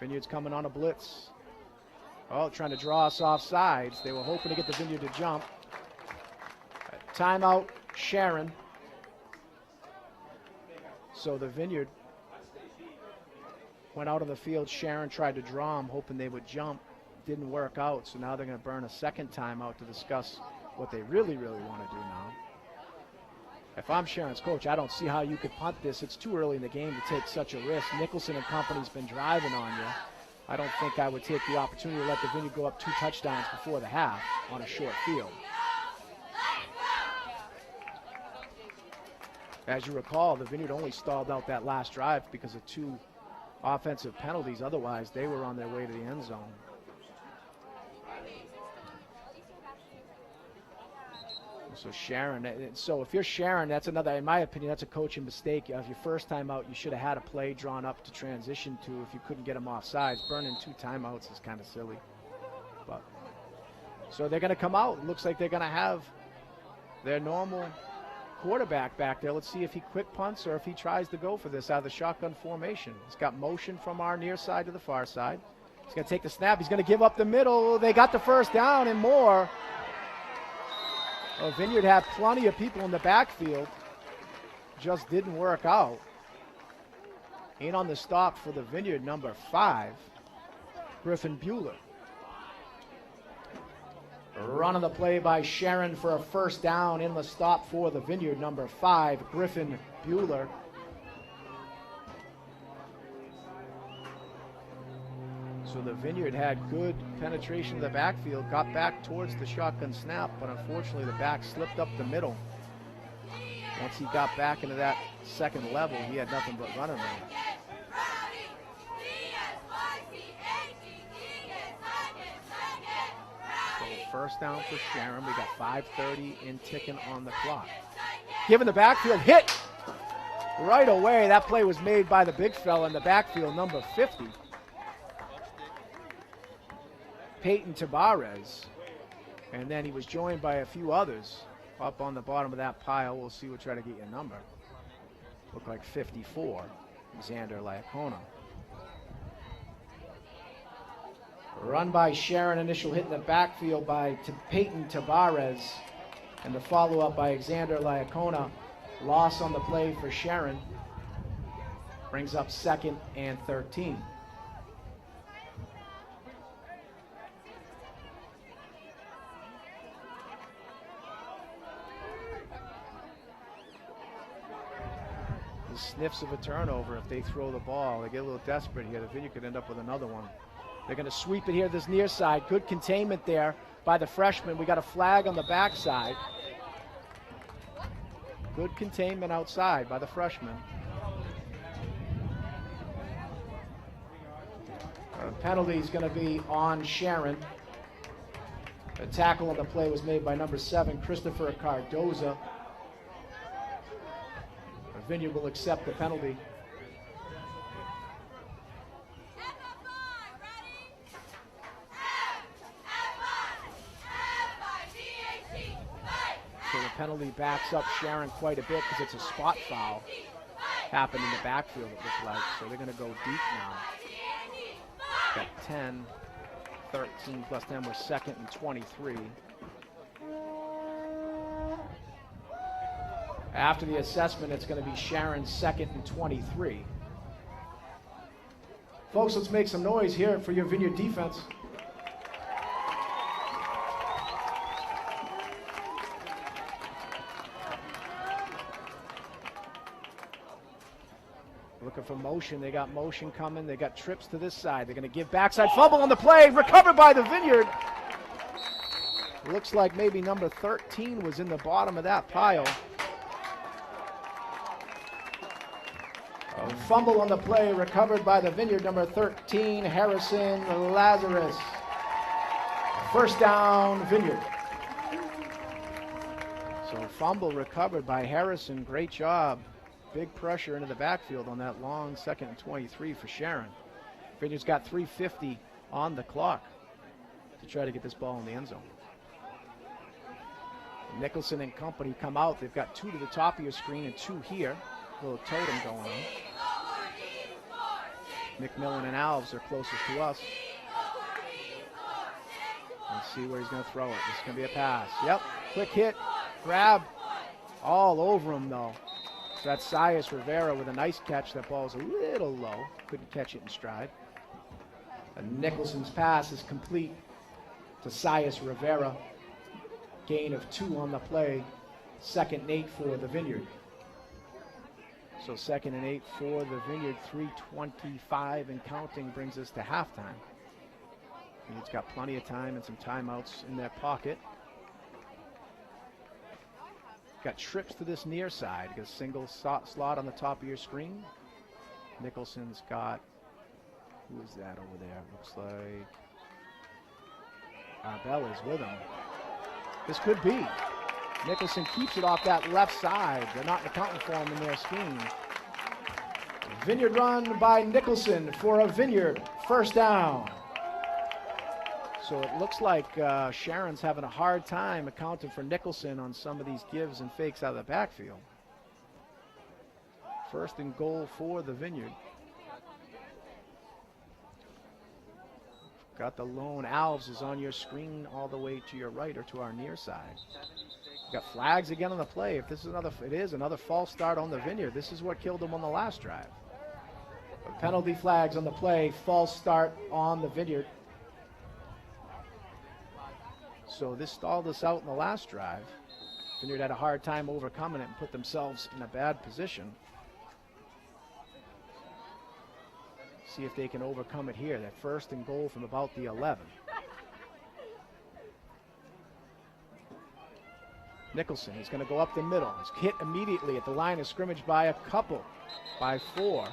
A: Vineyard's coming on a blitz. Oh, trying to draw us off sides. They were hoping to get the Vineyard to jump. Timeout, Sharon. So the Vineyard went out on the field. Sharon tried to draw them, hoping they would jump. Didn't work out, so now they're going to burn a second timeout to discuss what they really, really want to do now. If I'm Sharon's coach, I don't see how you could punt this. It's too early in the game to take such a risk. Nicholson and company's been driving on you. I don't think I would take the opportunity to let the Vineyard go up 2 touchdowns before the half on a short field. As you recall, the Vineyard only stalled out that last drive because of 2 offensive penalties. Otherwise, they were on their way to the end zone. So Sharon, so if you're Sharon, that's another, in my opinion, that's a coaching mistake. If your first time out, you should have had a play drawn up to transition to if you couldn't get them off sides. Burning 2 timeouts is kind of silly. But so they're going to come out. It looks like they're going to have their normal quarterback back there. Let's see if he quick punts or if he tries to go for this out of the shotgun formation. He's got motion from our near side to the far side. He's going to take the snap. He's going to give up the middle. They got the first down and more. Well, Vineyard had plenty of people in the backfield. Just didn't work out. In on the stop for the Vineyard, number 5, Griffin Bueller. Run on the play by Sharon for a first down. In the stop for the Vineyard, number 5, Griffin Bueller. So the Vineyard had good penetration of the backfield, got back towards the shotgun snap, but unfortunately the back slipped up the middle. Once he got back into that second level, he had nothing but running room. First down for Sharon. We got 5:30 in ticking on the clock. Given the backfield hit right away. That play was made by the big fella in the backfield, number 50. Peyton Tabarez. And then he was joined by a few others up on the bottom of that pile. We'll see. We'll try to get your number. Look like 54. Xander Liacona. Run by Sharon, initial hit in the backfield by Peyton Tabarez, and the follow-up by Xander Liacona. Loss on the play for Sharon. Brings up 2nd and 13. The sniffs of a turnover if they throw the ball. They get a little desperate here. The Vineyard could end up with another one. They're going to sweep it here this near side. Good containment there by the freshman. We got a flag on the backside. Good containment outside by the freshman. Penalty is going to be on Sharon. A tackle on the play was made by number 7, Christopher Cardoza. Vineyard will accept the penalty. So the penalty backs up Sharon quite a bit because it's a spot foul. Happened in the backfield, it looked like. So they're going to go deep now. Got 10, 13 plus them. We're 2nd and 23. After the assessment, it's going to be Sharon 2nd and 23. Folks, let's make some noise here for your Vineyard defense. Looking for motion. They got motion coming. They got trips to this side. They're going to give backside fumble on the play. Recovered by the Vineyard. Looks like maybe number 13 was in the bottom of that pile. A fumble on the play. Recovered by the Vineyard. Number 13, Harrison Lazarus. First down, Vineyard. So fumble recovered by Harrison. Great job. Big pressure into the backfield on that long 2nd and 23 for Sharon. Vineyard's got 3:50 on the clock to try to get this ball in the end zone. Nicholson and company come out. They've got 2 to the top of your screen and 2 here. A little totem going on. McMillan and Alves are closest to us. Let's see where he's going to throw it. This is going to be a pass. Yep, quick hit, grab. All over him, though. So that's Sias Rivera with a nice catch. That ball's a little low. Couldn't catch it in stride. And Nicholson's pass is complete to Sias Rivera. Gain of 2 on the play. 2nd and 8 for the Vineyard. So 2nd and 8 for the Vineyard. 3:25 and counting brings us to halftime. Vineyard's got plenty of time and some timeouts in their pocket. Got trips to this near side. Got a single slot on the top of your screen. Nicholson's got, who is that over there? Looks like Arbella's with him. This could be. Nicholson keeps it off that left side. They're not accounting for him in their scheme. Vineyard run by Nicholson for a Vineyard first down. So it looks like Sharon's having a hard time accounting for Nicholson on some of these gives and fakes out of the backfield. 1st and goal for the Vineyard. Got the lone. Alves is on your screen all the way to your right or to our near side. Got flags again on the play. If this is another false start on the Vineyard. This is what killed them on the last drive. But penalty flags on the play. False start on the Vineyard. So this stalled us out in the last drive. Vineyard had a hard time overcoming it and put themselves in a bad position. See if they can overcome it here. That 1st and goal from about the 11. Nicholson, he's going to go up the middle. He's hit immediately at the line of scrimmage by a couple, by 4.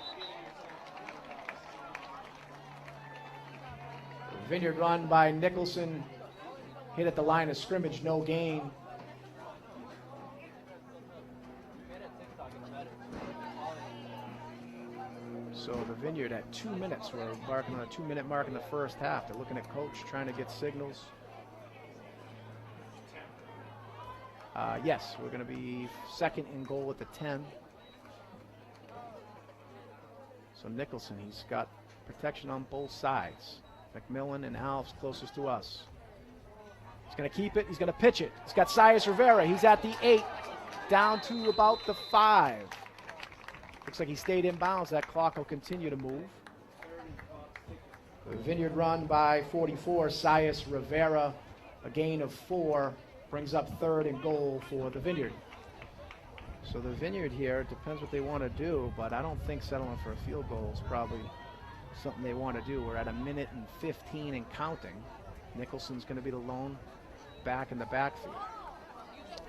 A: Vineyard run by Nicholson. Hit at the line of scrimmage, no gain. So the Vineyard at 2 minutes. We're marking on a 2-minute mark in the first half. They're looking at coach, trying to get signals. Yes, we're going to be 2nd and goal at the 10. So Nicholson, he's got protection on both sides. McMillan and Alves closest to us. He's going to keep it. He's going to pitch it. He's got Sias Rivera. He's at the 8, down to about the 5. Looks like he stayed in bounds. That clock will continue to move. The Vineyard run by 44, Sias Rivera. A gain of 4 brings up 3rd and goal for the Vineyard. So the Vineyard here, it depends what they want to do, but I don't think settling for a field goal is probably something they want to do. We're at 1:15 and counting. Nicholson's going to be the lone back in the backfield.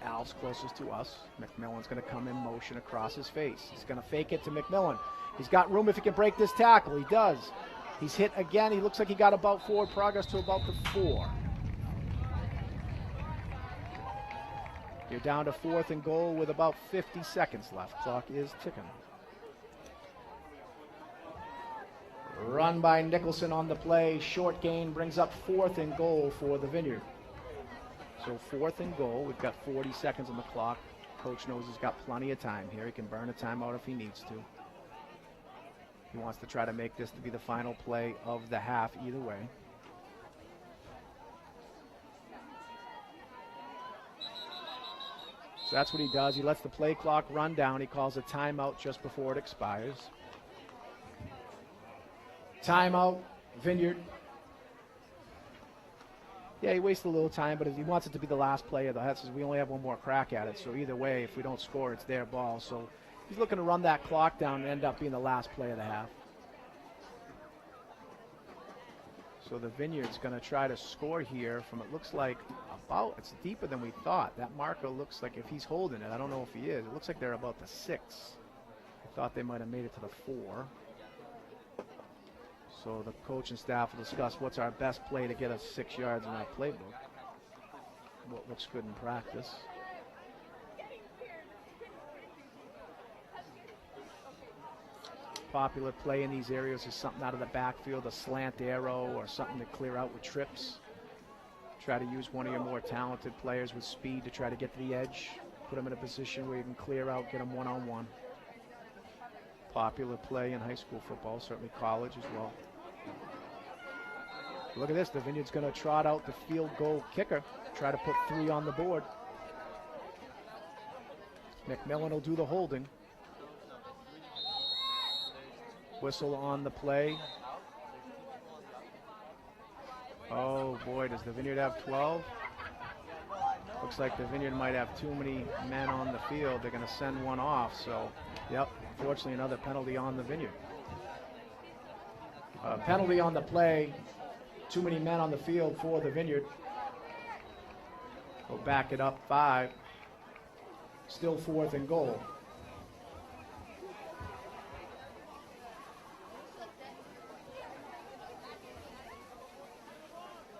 A: Al's closest to us. McMillan's going to come in motion across his face. He's going to fake it to McMillan. He's got room if he can break this tackle. He does. He's hit again. He looks like he got about forward progress to about the 4. You're down to 4th and goal with about 50 seconds left. Clock is ticking. Run by Nicholson on the play. Short gain brings up 4th and goal for the Vineyard. So 4th and goal. We've got 40 seconds on the clock. Coach knows he's got plenty of time here. He can burn a timeout if he needs to. He wants to try to make this to be the final play of the half either way.
B: that's what he does. He lets the play clock run down. He calls a timeout just before it expires. Timeout, Vineyard. Yeah, he wasted a little time, but he wants it to be the last play of the half. We only have one more crack at it, so either way, if we don't score, it's their ball. So he's looking to run that clock down and end up being the last play of the half. So the Vineyard's going to try to score here from, it looks like, it's deeper than we thought. That marker looks like, if he's holding it, I don't know if he is, it looks like they're about the 6. I thought they might have made it to the 4. So the coach and staff will discuss what's our best play to get us 6 yards in our playbook. What looks good in practice. Popular play in these areas is something out of the backfield, a slant arrow or something to clear out with trips. Try to use one of your more talented players with speed to try to get to the edge. Put them in a position where you can clear out, get them one-on-one. Popular play in high school football, certainly college as well. Look at this, the Vineyard's going to trot out the field goal kicker, try to put 3 on the board. McMillan will do the holding. Whistle on the play. Oh boy, does the Vineyard have 12? Looks like the Vineyard might have too many men on the field. They're going to send one off, so yep, fortunately another penalty on the Vineyard. Penalty on the play. Too many men on the field for the Vineyard. We'll back it up 5. Still 4th and goal.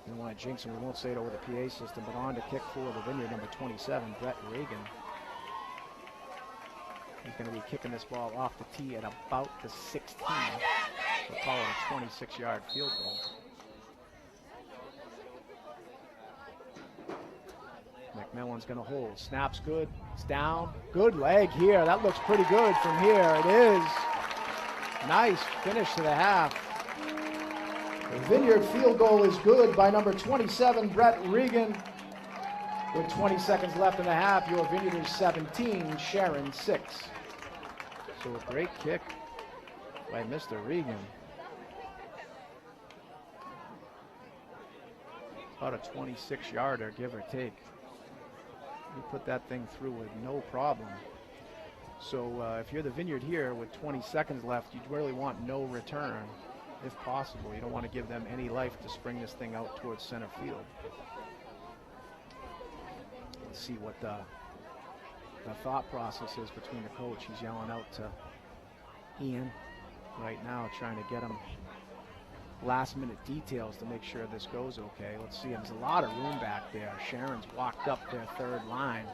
B: We don't want to jinx him. We won't say it over the PA system, but on to kick for the Vineyard, number 27, Brett Reagan. He's going to be kicking this ball off the tee at about the 16. We'll call it a 26-yard field goal. McMillan's going to hold. Snaps good. It's down. Good leg here. That looks pretty good from here. It is. Nice finish to the half. The Vineyard field goal is good by number 27, Brett Regan. With 20 seconds left in the half, your Vineyard is 17, Sharon 6. So a great kick by Mr. Regan. About a 26-yarder, give or take. He put that thing through with no problem. So if you're the Vineyard here with 20 seconds left, you really want no return, if possible. You don't want to give them any life to spring this thing out towards center field. Let's see what the thought process is between the coach. He's yelling out to Ian right now, trying to get him last-minute details to make sure this goes okay. Let's see. There's a lot of room back there. Sharon's walked up their 3rd line.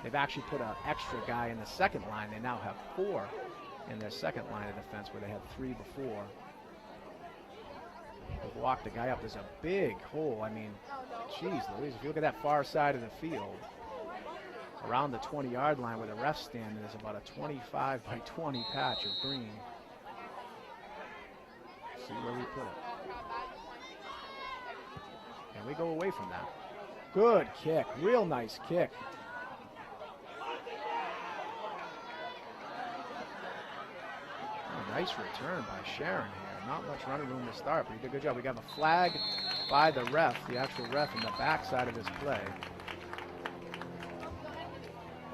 B: They've actually put an extra guy in the 2nd line. They now have 4 in their 2nd line of defense, where they had 3 before. They've walked a guy up. There's a big hole. I mean, geez Louise, if you look at that far side of the field, around the 20-yard line where the ref's standing, there's about a 25 by 20 patch of green. See where we put it. And we go away from that. Good kick. Real nice kick. Oh, nice return by Sharon here. Not much running room to start, but he did a good job. We got a flag by the ref, the actual ref in the backside of this play.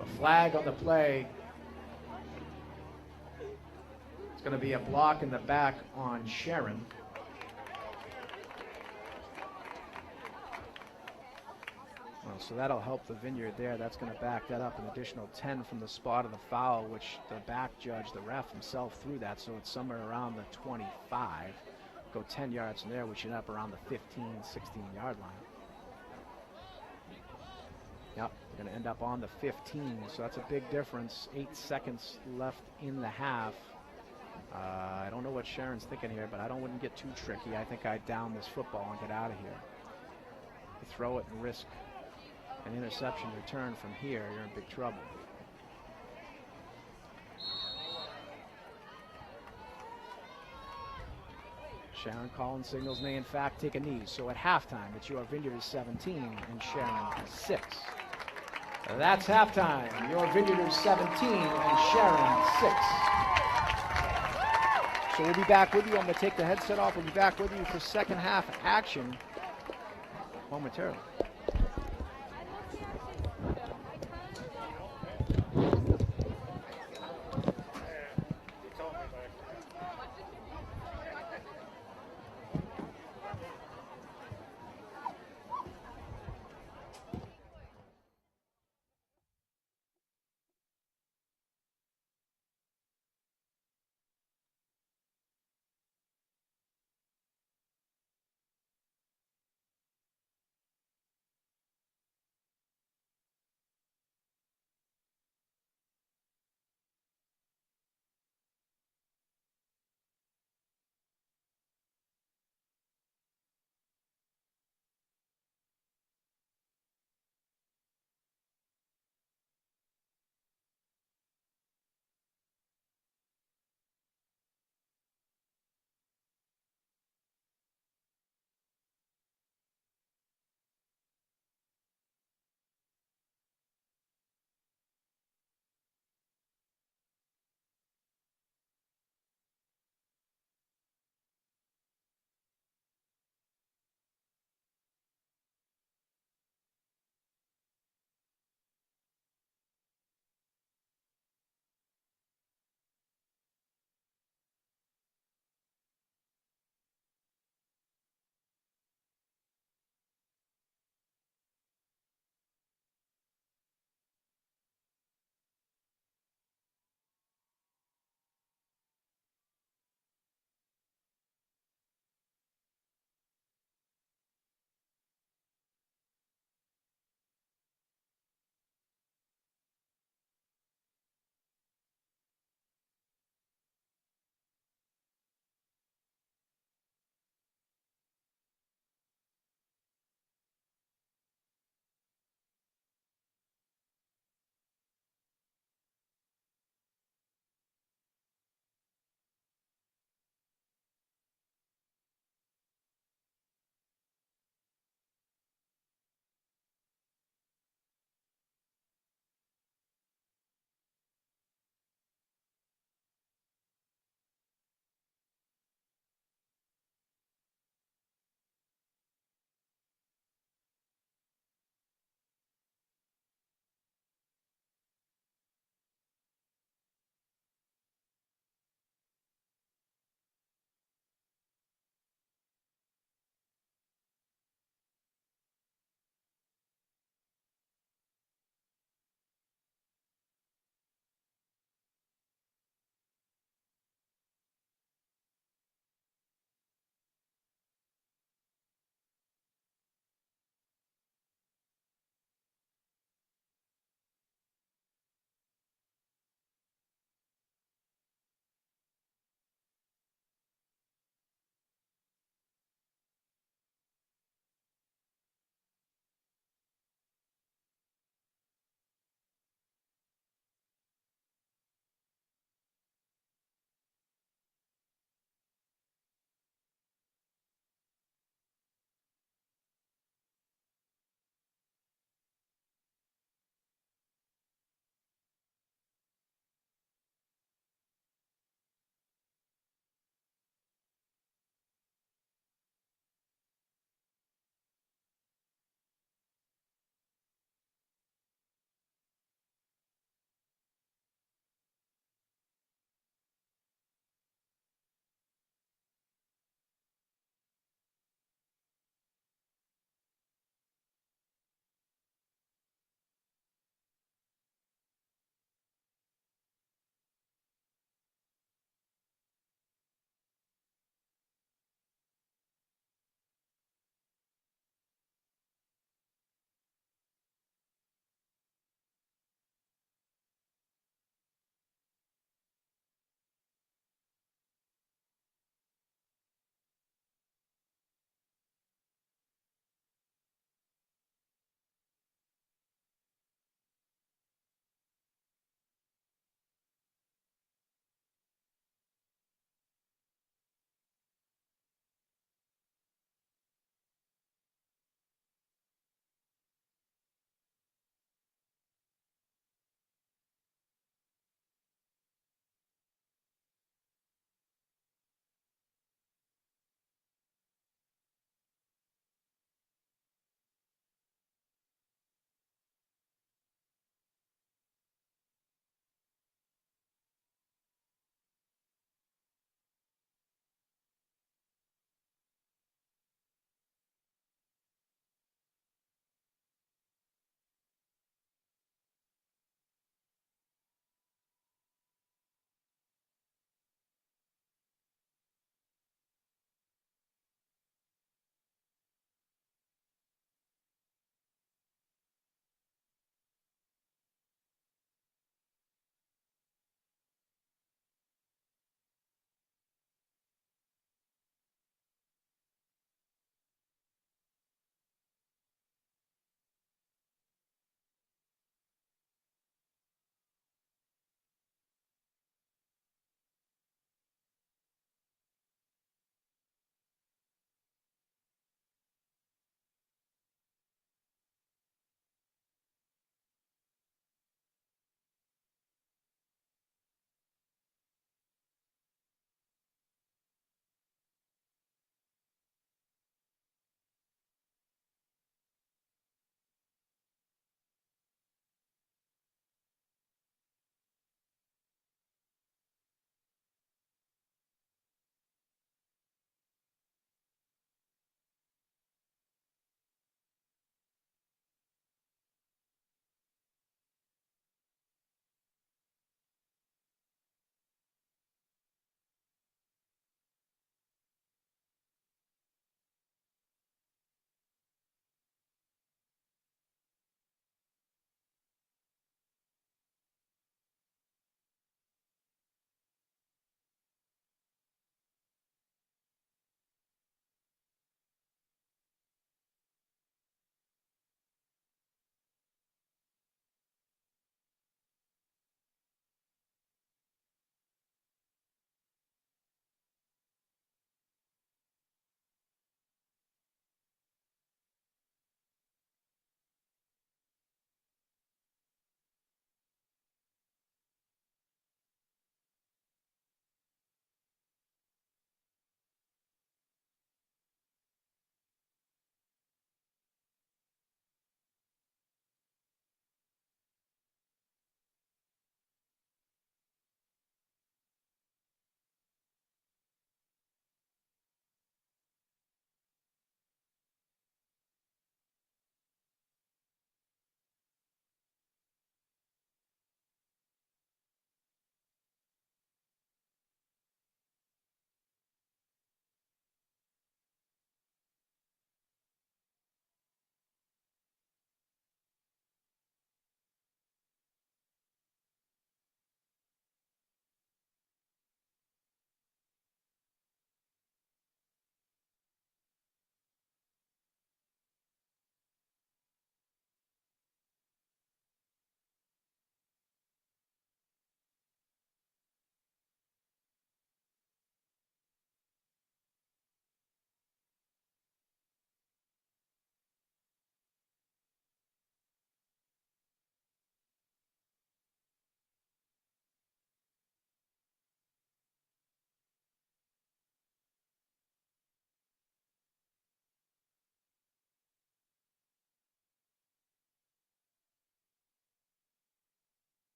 B: A flag on the play. Going to be a block in the back on Sharon. Well, so that'll help the Vineyard there. That's going to back that up an additional 10 from the spot of the foul, which the back judge, the ref himself, threw that. So it's somewhere around the 25. Go 10 yards from there, we should end up around the 15, 16-yard line. Yep, we're going to end up on the 15. So that's a big difference. 8 seconds left in the half. I don't know what Sharon's thinking here, but I wouldn't get too tricky. I think I'd down this football and get out of here. You throw it and risk an interception return from here, you're in big trouble. Sharon Collins signals may in fact take a knee. So at halftime, it's your Vineyard is 17 and Sharon 6.
A: That's halftime. Your Vineyarders 17 and Sharon 6.
B: So we'll be back with you. I'm going to take the headset off. We'll be back with you for second half action momentarily.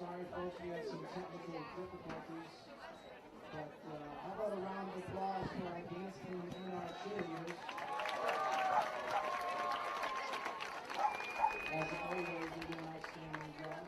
C: sorry folks, we had some technical difficulties. But how about a round of applause for our dance team and our cheerleaders? As always, they do an outstanding job.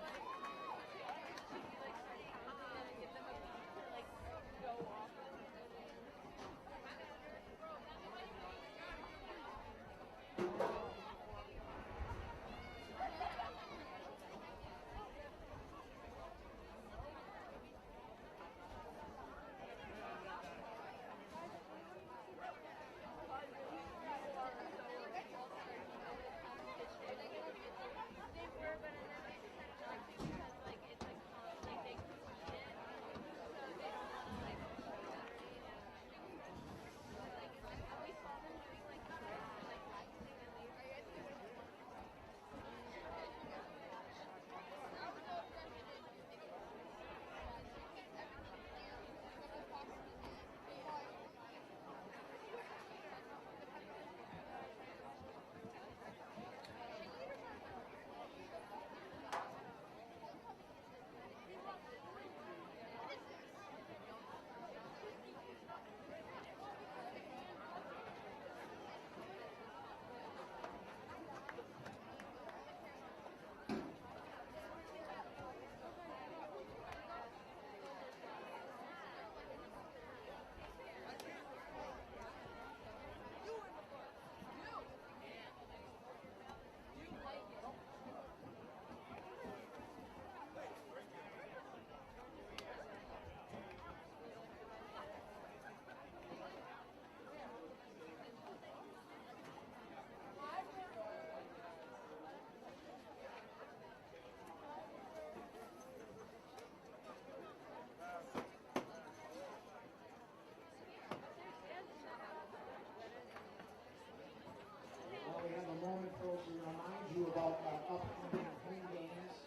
C: Moment, folks, we remind you about our upcoming home games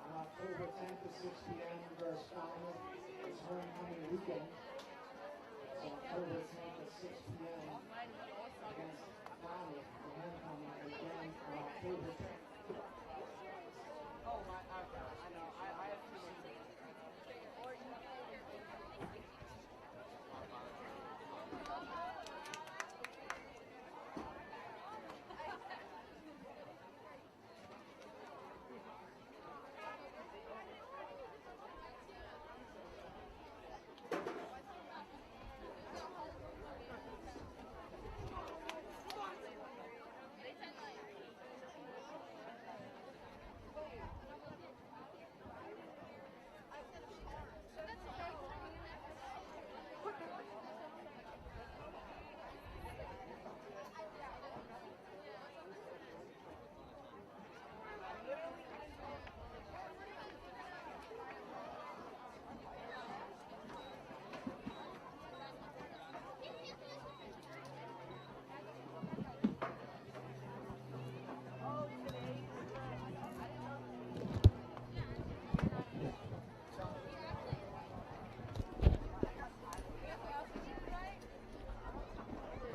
C: on October 10th at 6 p.m. versus Falmouth. It's homecoming weekend. It's October 10th at 6 p.m. against Falmouth for homecoming, and again on October 10th.
D: Oh, I know. I have to see it.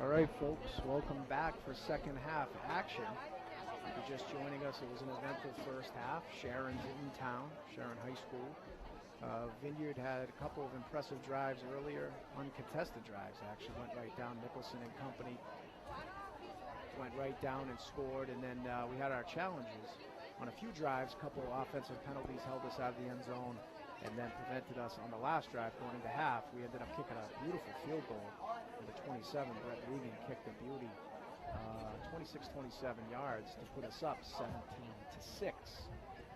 B: All right, folks, welcome back for second half action. If you're just joining us, it was an eventful first half. Sharon's in town, Sharon High School. Vineyard had a couple of impressive drives earlier, uncontested drives actually, went right down. Nicholson and company went right down and scored, and then we had our challenges on a few drives. A couple of offensive penalties held us out of the end zone and then prevented us on the last drive going into half. We ended up kicking a beautiful field goal for the 27. Brett Regan kicked a beauty, 26-27 yards to put us up 17-6.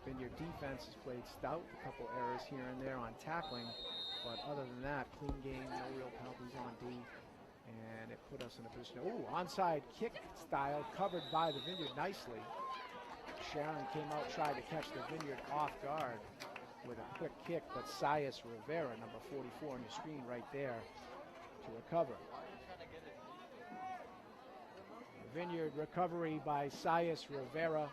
B: Vineyard defense has played stout, a couple errors here and there on tackling, but other than that, clean game, no real penalties on D, and it put us in a position. Ooh, onside kick style, covered by the Vineyard nicely. Sharon came out, tried to catch the Vineyard off guard with a quick kick, but Sias Rivera, number 44 on your screen right there, to recover. Vineyard recovery by Sias Rivera.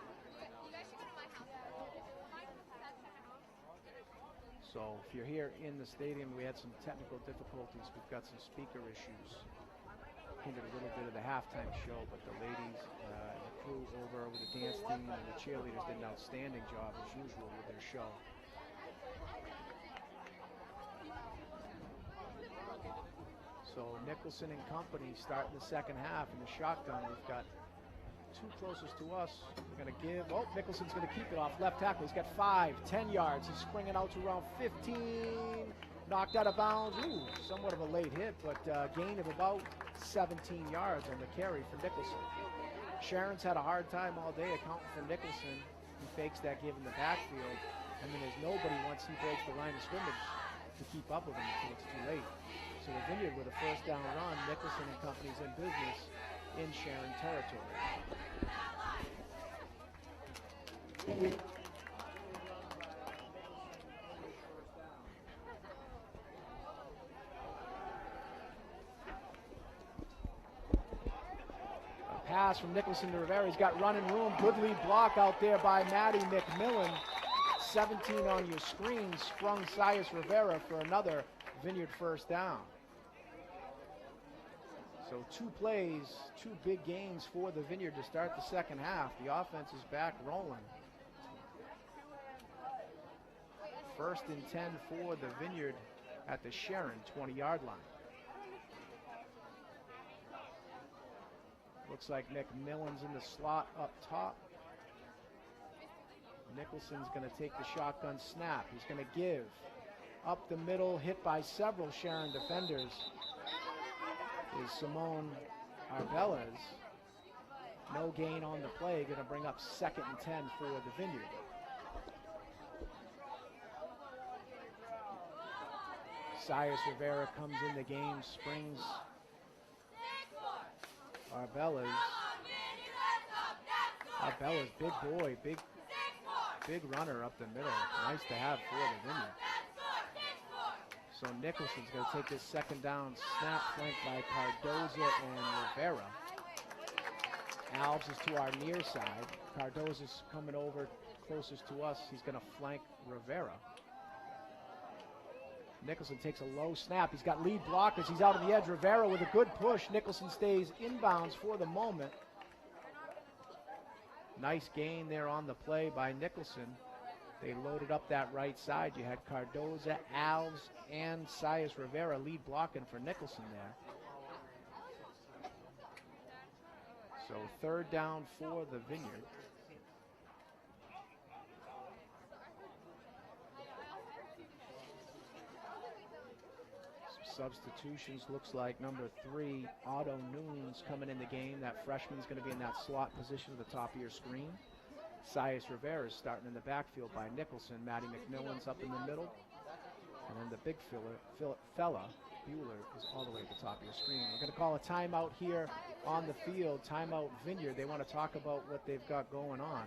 B: So if you're here in the stadium, we had some technical difficulties. We've got some speaker issues. Hindered a little bit of the halftime show, but the ladies crew over with the dance team and the cheerleaders did an outstanding job as usual with their show. So Nicholson and company starting the second half in the shotgun. We've got two closest to us. We're going to give. Oh, Nicholson's going to keep it off left tackle. He's got 5, 10 yards. He's springing out to around 15. Knocked out of bounds. Ooh, somewhat of a late hit, but gain of about 17 yards on the carry for Nicholson. Sharon's had a hard time all day accounting for Nicholson. He fakes that give in the backfield, and then there's nobody once he breaks the line of scrimmage to keep up with him until it's too late. So the Vineyard with a first down run. Nicholson and company's in business in Sharon territory. A pass from Nicholson to Rivera. He's got running room. Good lead block out there by Maddie McMillan. 17 on your screen. Sprung Sias Rivera for another Vineyard first down. So 2 plays, 2 big gains for the Vineyard to start the second half. The offense is back rolling. First and 10 for the Vineyard at the Sharon 20-yard line. Looks like McMillan's in the slot up top. Nicholson's going to take the shotgun snap. He's going to give up the middle, hit by several Sharon defenders. Is Simone Arbelas. No gain on the play, going to bring up 2nd and 10 for the Vineyard. Sias Rivera comes in the game, springs Arbelas. Arbelas, big boy, big runner up the middle. Nice to have for the Vineyard. So Nicholson's going to take this second down snap, flanked by Cardoza and Rivera. Alves is to our near side. Cardoza's coming over closest to us. He's going to flank Rivera. Nicholson takes a low snap. He's got lead blockers. He's out on the edge. Rivera with a good push. Nicholson stays inbounds for the moment. Nice gain there on the play by Nicholson. They loaded up that right side. You had Cardoza, Alves, and Sias Rivera lead blocking for Nicholson there. So 3rd down for the Vineyard. Some substitutions. Looks like number 3, Otto Nunes, coming in the game. That freshman's going to be in that slot position at the top of your screen. Sias Rivera is starting in the backfield by Nicholson. Maddie McMillan's up in the middle. And then the big fella, Bueller, is all the way at the top of your screen. We're going to call a timeout here on the field. Timeout Vineyard. They want to talk about what they've got going on.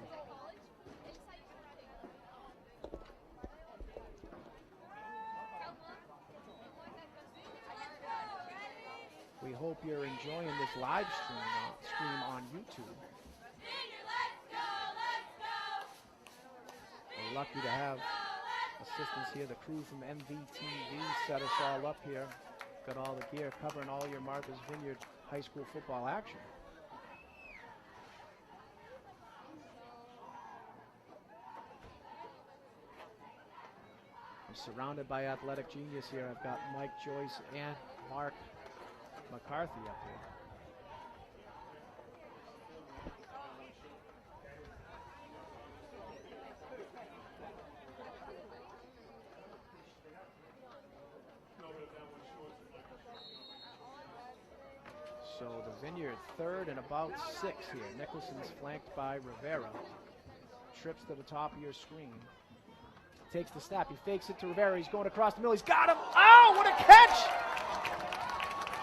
B: We hope you're enjoying this live stream on YouTube. We're lucky to have assistance here. The crew from MVTV set us all up here. Got all the gear covering all your Martha's Vineyard high school football action. I'm surrounded by athletic genius here. I've got Mike Joyce and Mark McCarthy up here. So the Vineyard 3rd and about 6 here. Nicholson's flanked by Rivera. Trips to the top of your screen. Takes the snap. He fakes it to Rivera. He's going across the middle. He's got him. Oh, what a catch!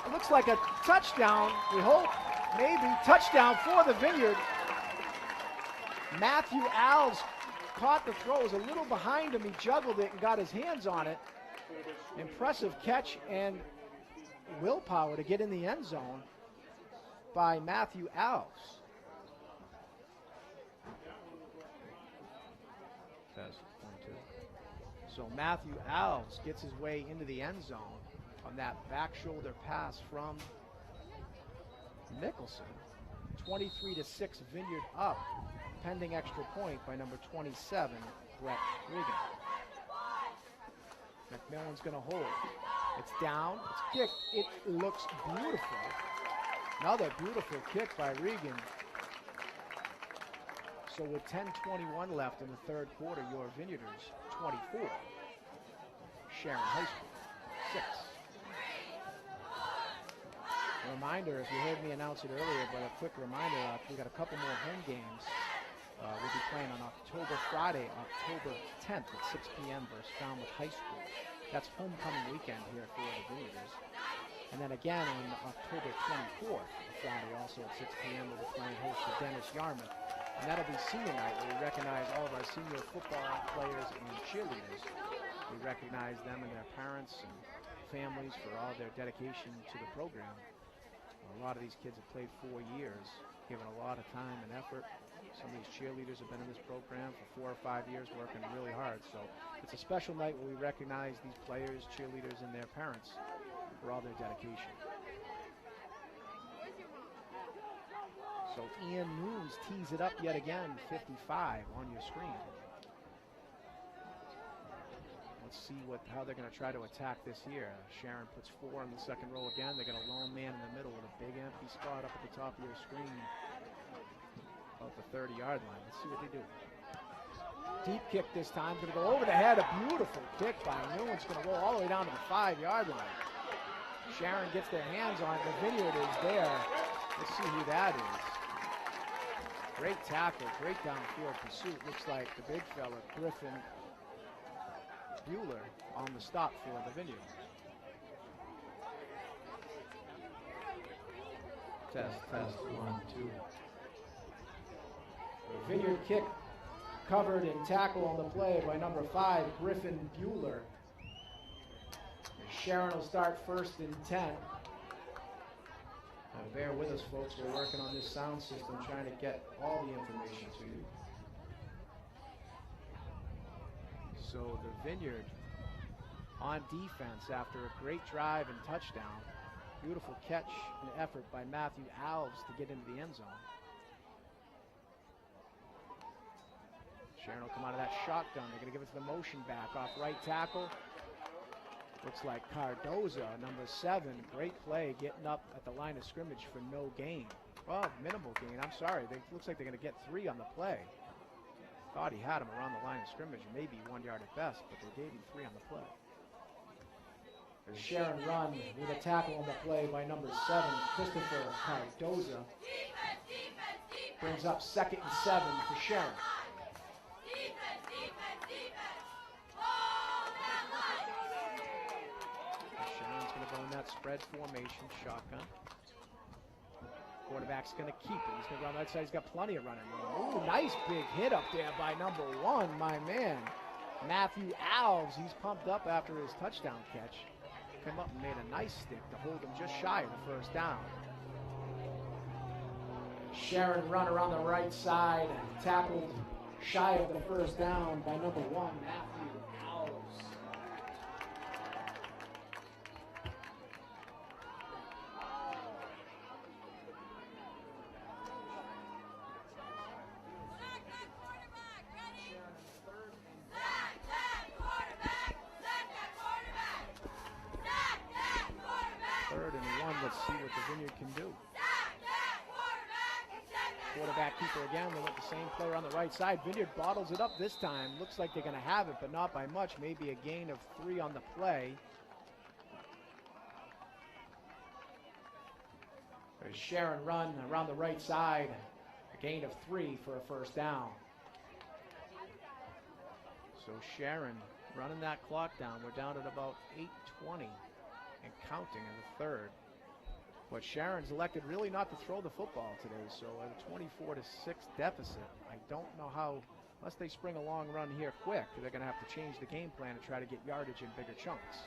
B: It looks like a touchdown. We hope. Maybe. Touchdown for the Vineyard. Matthew Alves caught the throw. It was a little behind him. He juggled it and got his hands on it. Impressive catch and willpower to get in the end zone by Matthew Alves. So Matthew Alves gets his way into the end zone on that back shoulder pass from Nicholson. 23-6 Vineyard up, pending extra point by number 27, Brett Regan. McMillan's going to hold. It's down, it's kicked, it looks beautiful. Another beautiful kick by Regan. So with 10:21 left in the third quarter, your Vineyarders 24, Sharon High School 6. A reminder, if you heard me announce it earlier, but a quick reminder, we got a couple more home games. We'll be playing on Friday, October 10th at 6 p.m. versus Falmouth High School. That's homecoming weekend here for the Vineyarders. And then again on October 24th, Friday, also at 6 p.m., we'll be playing host to Dennis Yarmouth. And that'll be senior night, where we recognize all of our senior football players and cheerleaders. We recognize them and their parents and families for all their dedication to the program. A lot of these kids have played 4 years, given a lot of time and effort. Some of these cheerleaders have been in this program for 4 or 5 years, working really hard. So it's a special night where we recognize these players, cheerleaders, and their parents for all their dedication. So Ian Moons tees it up yet again, 55 on your screen. Let's see how they're going to try to attack this here. Sharon puts 4 in the second row again. They got a lone man in the middle with a big empty spot up at the top of your screen, about the 30-yard line. Let's see what they do. Deep kick this time, going to go over the head. A beautiful kick by Newman's going to roll all the way down to the 5-yard line. Sharon gets their hands on it. The Vineyard is there. Let's see who that is. Great tackle, great downfield pursuit. Looks like the big fella, Griffin Bueller, on the stop for the Vineyard. Test, 1, 2. Vineyard kick covered and tackle on the play by number 5, Griffin Bueller. Sharon will start first and 10. Bear with us, folks. We're working on this sound system, trying to get all the information to you. So the Vineyard on defense after a great drive and touchdown. Beautiful catch and effort by Matthew Alves to get into the end zone. Sharon will come out of that shotgun. They're going to give it to the motion back off right tackle. Looks like Cardoza, number 7. Great play, getting up at the line of scrimmage for no gain. Well, minimal gain. I'm sorry. Looks like they're going to get 3 on the play. Thought he had him around the line of scrimmage, maybe 1 yard at best, but they gave him 3 on the play. There's Sharon run with a tackle on the play by number 7, Christopher Cardoza. Brings up 2nd and 7 for Sharon. Sharon's going to go in that spread formation, shotgun. Quarterback's going to keep it. He's going to go on that side. He's got plenty of running room. Ooh, nice big hit up there by number 1, my man, Matthew Alves. He's pumped up after his touchdown catch. Came up and made a nice stick to hold him just shy of the first down. Sharon run around the right side, tackled shy of the first down by number 1, Matthew Alves. Let's see what the Vineyard can do. Quarterback keeper again. They went the same player on the right side. Vineyard bottles it up this time. Looks like they're going to have it, but not by much. Maybe a gain of 3 on the play. There's Sharon run around the right side. A gain of 3 for a first down. So Sharon running that clock down. We're down at about 8:20 and counting in the third. But Sharon's elected really not to throw the football today, so at a 24-6 deficit, I don't know how, unless they spring a long run here quick, they're going to have to change the game plan and try to get yardage in bigger chunks.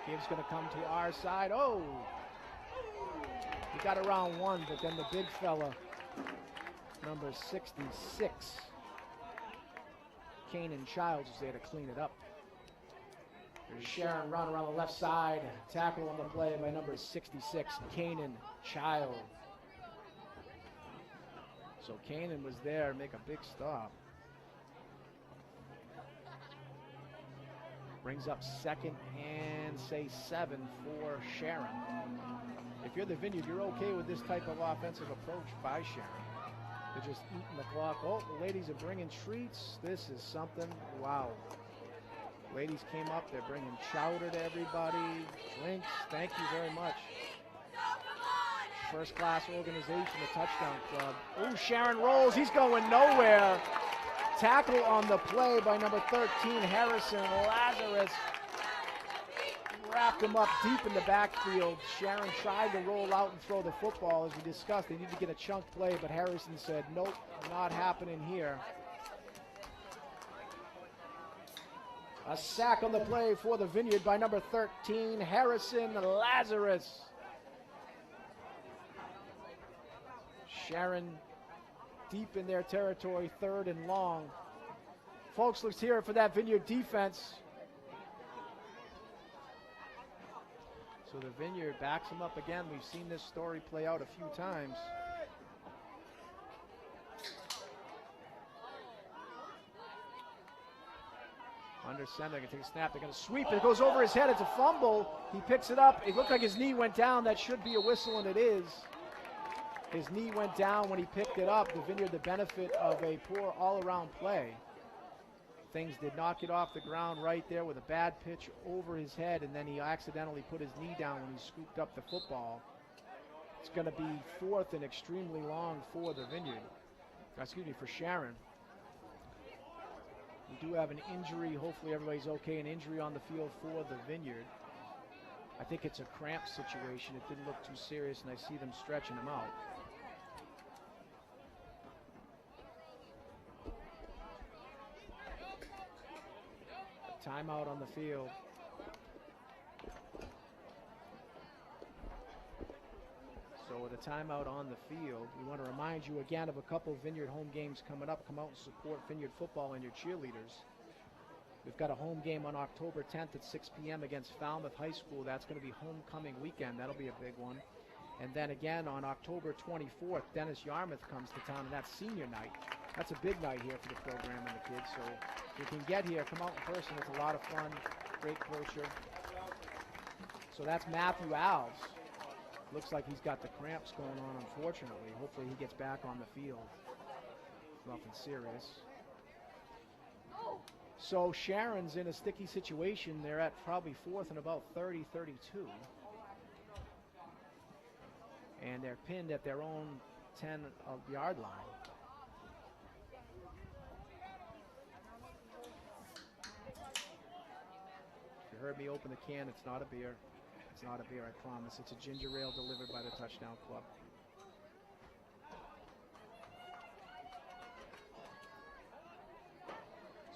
B: Game's going to come to our side. Oh! He got around 1, but then the big fella, number 66, Kanan Childs, is there to clean it up.
A: There's Sharon run around the left side. Tackle on the play by number 66, Kanan Child. So Kanan was there to make a big stop. Brings up 2nd and say 7 for Sharon. If you're the Vineyard, you're okay with this type of offensive approach by Sharon. They're just eating the clock. Oh, the ladies are bringing treats. This is something. Wow. Ladies came up. They're bringing chowder to everybody. Drinks. Thank you very much. First class organization, the Touchdown Club. Oh, Sharon rolls. He's going nowhere. Tackle on the play by number 13, Harrison Lazarus. Wrapped him up deep in the backfield. Sharon tried to roll out and throw the football. As we discussed, they need to get a chunk play, but Harrison said, nope, not happening here. A sack on the play for the Vineyard by number 13, Harrison Lazarus. Sharon deep in their territory, 3rd and long. Folks, let's hear it for that Vineyard defense. So the Vineyard backs him up again. We've seen this story play out a few times. Under center, they're going to take a snap. They're going to sweep. It goes over his head. It's a fumble. He picks it up. It looked like his knee went down. That should be a whistle, and it is. His knee went down when he picked it up. The Vineyard, the benefit of a poor all-around play. Things did not get off the ground right there with a bad pitch over his head, and then he accidentally put his knee down when he scooped up the football. It's going to be 4th and extremely long for the Vineyard. Excuse me, for Sharon. We do have an injury. Hopefully everybody's okay. An injury on the field for the Vineyard. I think it's a cramp situation. It didn't look too serious, and I see them stretching him out. Timeout on the field. So with a timeout on the field, we want to remind you again of a couple Vineyard home games coming up. Come out and support Vineyard football and your cheerleaders. We've got a home game on October 10th at 6 p.m. against Falmouth High School. That's going to be homecoming weekend. That'll be a big one. And then again on October 24th, Dennis Yarmouth comes to town, and that's senior night. That's a big night here for the program and the kids. So if you can get here, come out in person. It's a lot of fun. Great culture. So that's Matthew Alves. Looks like he's got the cramps going on, unfortunately. Hopefully he gets back on the field. Nothing serious. So Sharon's in a sticky situation. They're at probably 4th and about 30, 32. And they're pinned at their own 10-yard line. If you heard me open the can, it's not a beer. It's not a beer, I promise. It's a ginger ale delivered by the Touchdown Club.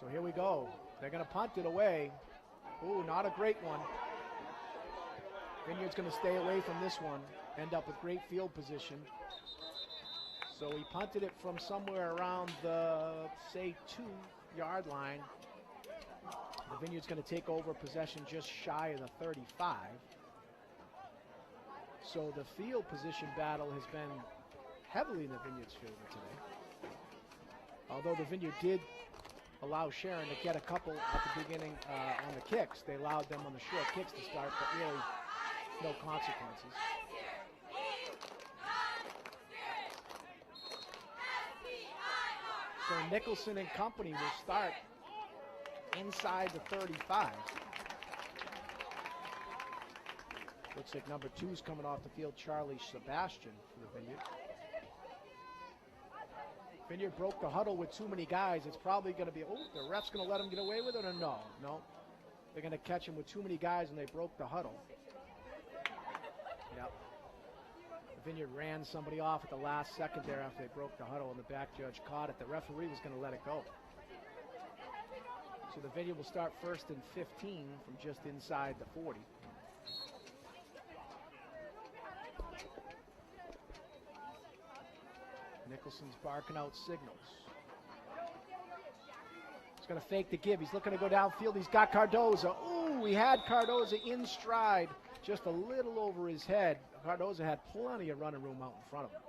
A: So here we go. They're going to punt it away. Ooh, not a great one. Vineyard's going to stay away from this one. End up with great field position. So he punted it from somewhere around the, say, 2-yard line. The Vineyard's going to take over possession just shy of the 35. So the field position battle has been heavily in the Vineyard's favor today. Although the Vineyard did allow Sharon to get a couple at the beginning on the kicks. They allowed them on the short kicks to start, but really no consequences. So Nicholson and company will start inside the 35. Looks like number 2 is coming off the field, Charlie Sebastian for the Vineyard. Vineyard broke the huddle with too many guys. It's probably going to be, oh, the ref's going to let him get away with it, or no? No. They're going to catch him with too many guys, and they broke the huddle. Yep. The Vineyard ran somebody off at the last second there after they broke the huddle, and the back judge caught it. The referee was going to let it go. So the Vineyard will start 1st and 15 from just inside the 40. Nicholson's barking out signals. He's going to fake the give. He's looking to go downfield. He's got Cardoza. Ooh,
B: 2. He had Cardoza in stride, just a little over his head. Cardoza had plenty of running room out in front of him.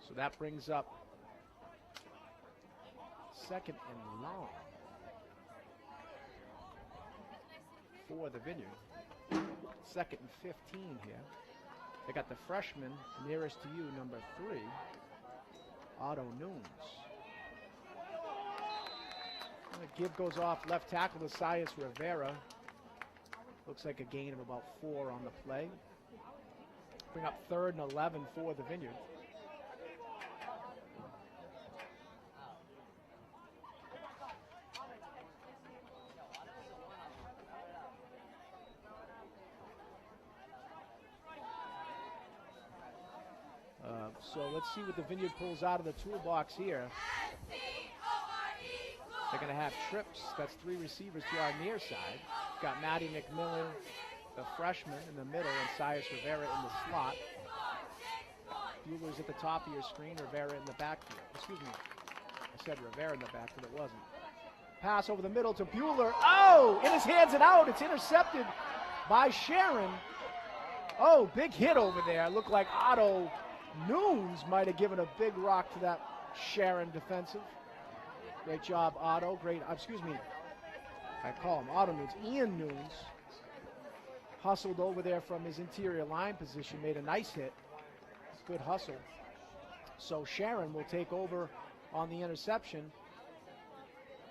B: So that brings up 2nd and long for the Vineyard. 2nd and 15 here. They got the freshman nearest to you, number 3, Otto Nunes. And the give goes off left tackle to Sias Rivera. Looks like a gain of about 4 on the play. Bring up 3rd and 11 for the Vineyard. So let's see what the Vineyard pulls out of the toolbox here. They're going to have trips. That's 3 receivers to our near side. Got Matty McMillan, the freshman, in the middle, and Sias Rivera in the slot. Bueller's at the top of your screen, Rivera in the backfield. Excuse me, I said Rivera in the backfield, it wasn't. Pass over the middle to Bueller. Oh, in his hands and out. It's intercepted by Sharon. Oh, big hit over there. Looked like Otto Nunes might have given a big rock to that Sharon defensive. Great job, Otto. Excuse me, I call him Otto Nunes. Ian Nunes hustled over there from his interior line position, made a nice hit. Good hustle. So Sharon will take over on the interception,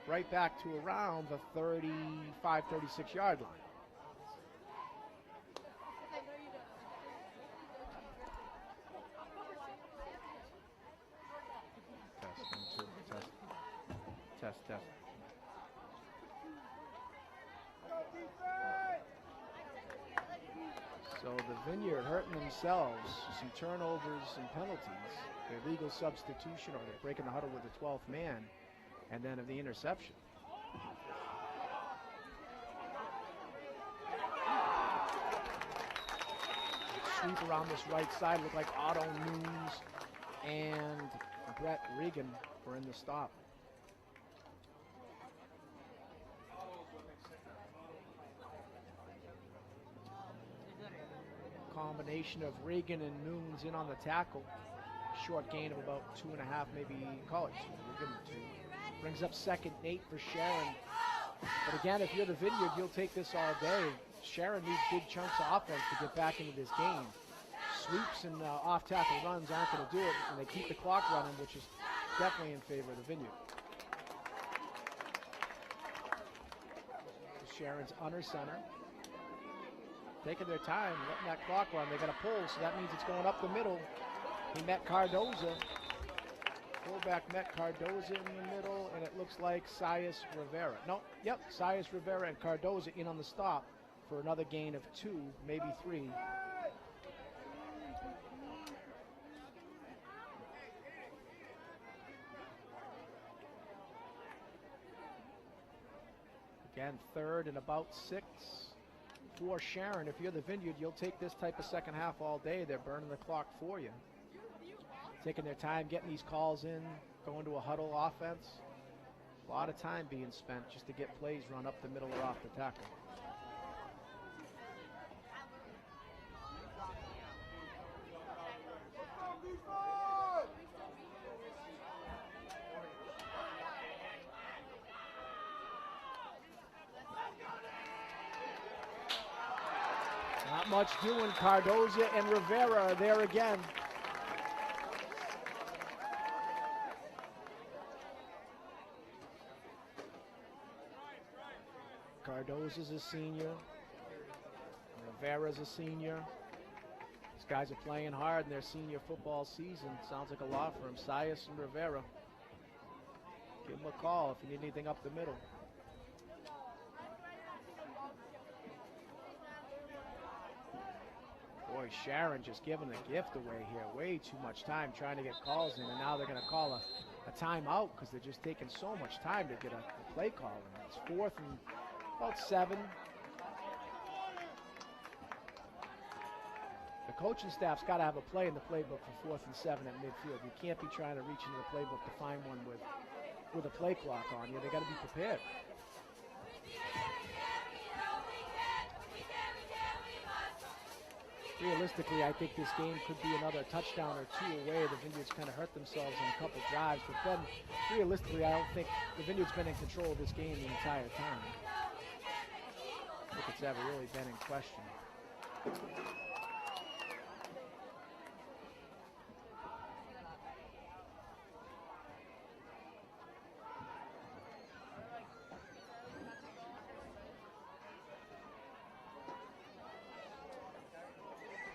B: right back to around the 35, 36-yard line. Test. So the Vineyard hurting themselves. Some turnovers and penalties. Their legal substitution, or they're breaking the huddle with the 12th man, and then of the interception. Sweep around this right side. Looked like Otto Nunes and Brett Regan were in the stop. Combination of Regan and Nunes in on the tackle. Short gain of about 2.5, maybe call it 2. We'll give him 2. Brings up 2nd and 8 for Sharon. But again, if you're the Vineyard, you'll take this all day. Sharon needs big chunks of offense to get back into this game. Sweeps and off-tackle runs aren't going to do it, and they keep the clock running, which is definitely in favor of the Vineyard. Sharon's under center. Taking their time, letting that clock run. They got a pull, so that means it's going up the middle. He met Cardoza. Fullback met Cardoza in the middle, and it looks like Sias Rivera. Sias Rivera and Cardoza in on the stop for another gain of 2, maybe 3. Again, 3rd and about 6. For Sharon, if you're the Vineyard, you'll take this type of second half all day. They're burning the clock for you. Taking their time, getting these calls in, going to a huddle offense. A lot of time being spent just to get plays run up the middle or off the tackle. Not much doing. Cardoza and Rivera are there again. Cardoza's a senior. Rivera's a senior. These guys are playing hard in their senior football season. Sounds like a lot for them. Sias and Rivera. Give them a call if you need anything up the middle. Boy, Sharon just giving the gift away here. Way too much time trying to get calls in, and now they're going to call a timeout because they're just taking so much time to get a play call in. It's 4th and about 7. The
E: coaching staff's got to have a play in the playbook for 4th and 7 at midfield. You can't be trying to reach into the playbook to find one with a play clock on you. They got to be prepared. Realistically, I think this game could be another touchdown or two away. The Vineyards kind of hurt themselves in a couple drives, but then realistically, I don't think the Vineyards been in control of this game the entire time. I think it's ever really been in question.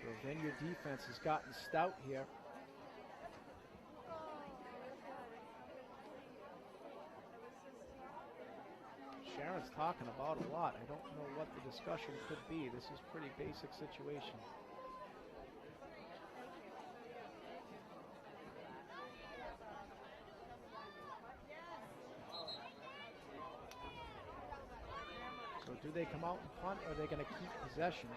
E: The Vineyard defense has gotten stout here. Sharon's talking about a lot. I don't know what the discussion could be. This is a pretty basic situation. So do they come out and punt, or are they going to keep possession?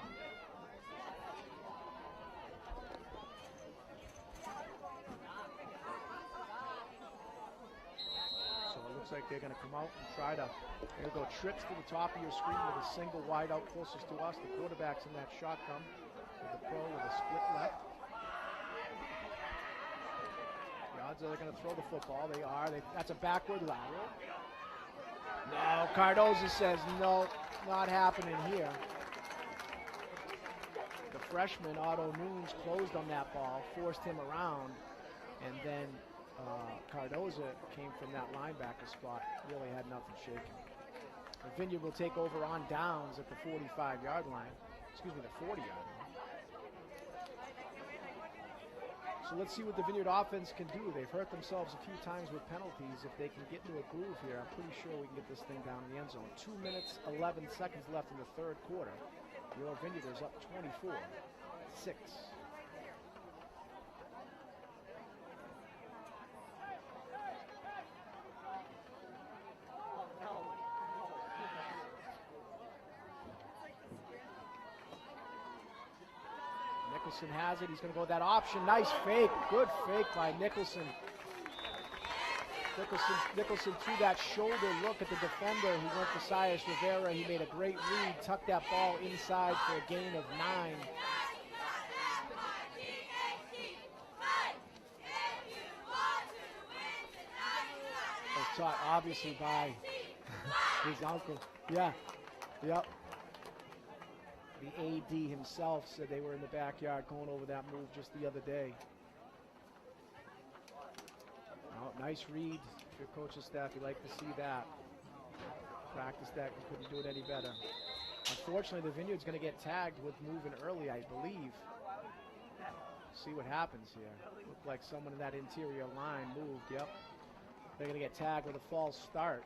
E: Like they're going to come out and try to, there go trips to the top of your screen with a single wide out closest to us. The quarterback's in that shotgun with the pro with a split left. The odds are they're going to throw the football. They are. That's a backward lateral. No, Cardoza says no, not happening here. The freshman, Otto Nunes, closed on that ball, forced him around, and then Cardoza came from that linebacker spot, really had nothing shaking. The Vineyard will take over on downs at the 45-yard line. Excuse me, the 40-yard line. So let's see what the Vineyard offense can do. They've hurt themselves a few times with penalties. If they can get into a groove here, I'm pretty sure we can get this thing down in the end zone. 2 minutes, 11 seconds left in the third quarter. Your Vineyard is up 24-6. Nicholson has it. He's going to go with that option. Nice fake. Good fake by Nicholson. Nicholson threw that shoulder look at the defender who went for Sias Rivera. He made a great read, tucked that ball inside for a gain of 9. Was taught obviously by his uncle. Yeah. Yep. The AD himself said they were in the backyard going over that move just the other day. Oh, nice read. If you're coaching staff, you like to see that. Practice that, you couldn't do it any better. Unfortunately, the Vineyard's going to get tagged with moving early, I believe. See what happens here. Looked like someone in that interior line moved, yep. They're going to get tagged with a false start.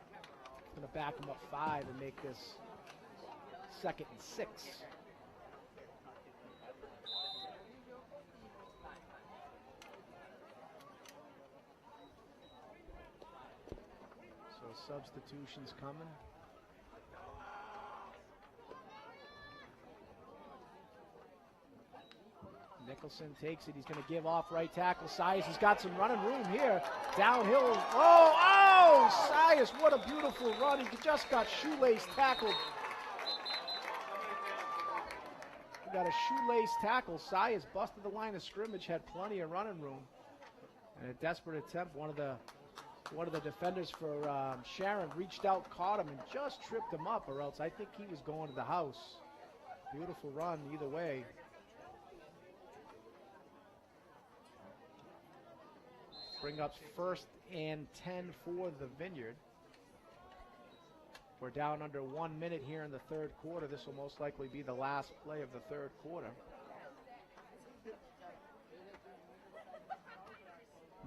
E: Going to back them up 5 and make this 2nd and 6. So substitutions coming. Nicholson takes it. He's going to give off right tackle. Sias has got some running room here. Downhill. Oh, Sias, what a beautiful run. He just got shoelace tackled. He got a shoelace tackle. Sias busted the line of scrimmage, had plenty of running room. And a desperate attempt. One of the defenders for Sharon reached out, caught him, and just tripped him up, or else I think he was going to the house. Beautiful run either way. Bring up 1st and 10 for the Vineyard. We're down under 1 minute here in the third quarter. This will most likely be the last play of the third quarter.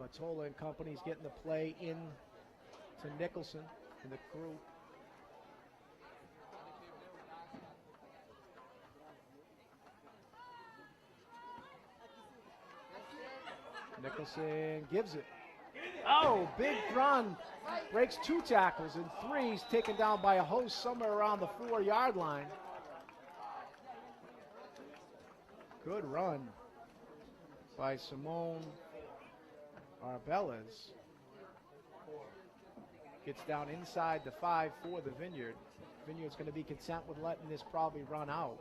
E: Matola and company's getting the play in to Nicholson and the crew. Nicholson gives it. Oh, big run. Breaks 2 tackles and 3. He's taken down by a host somewhere around the 4-yard line. Good run. by Simone Arbelas. Gets down inside the 5 for the Vineyard. Vineyard's going to be content with letting this probably run out.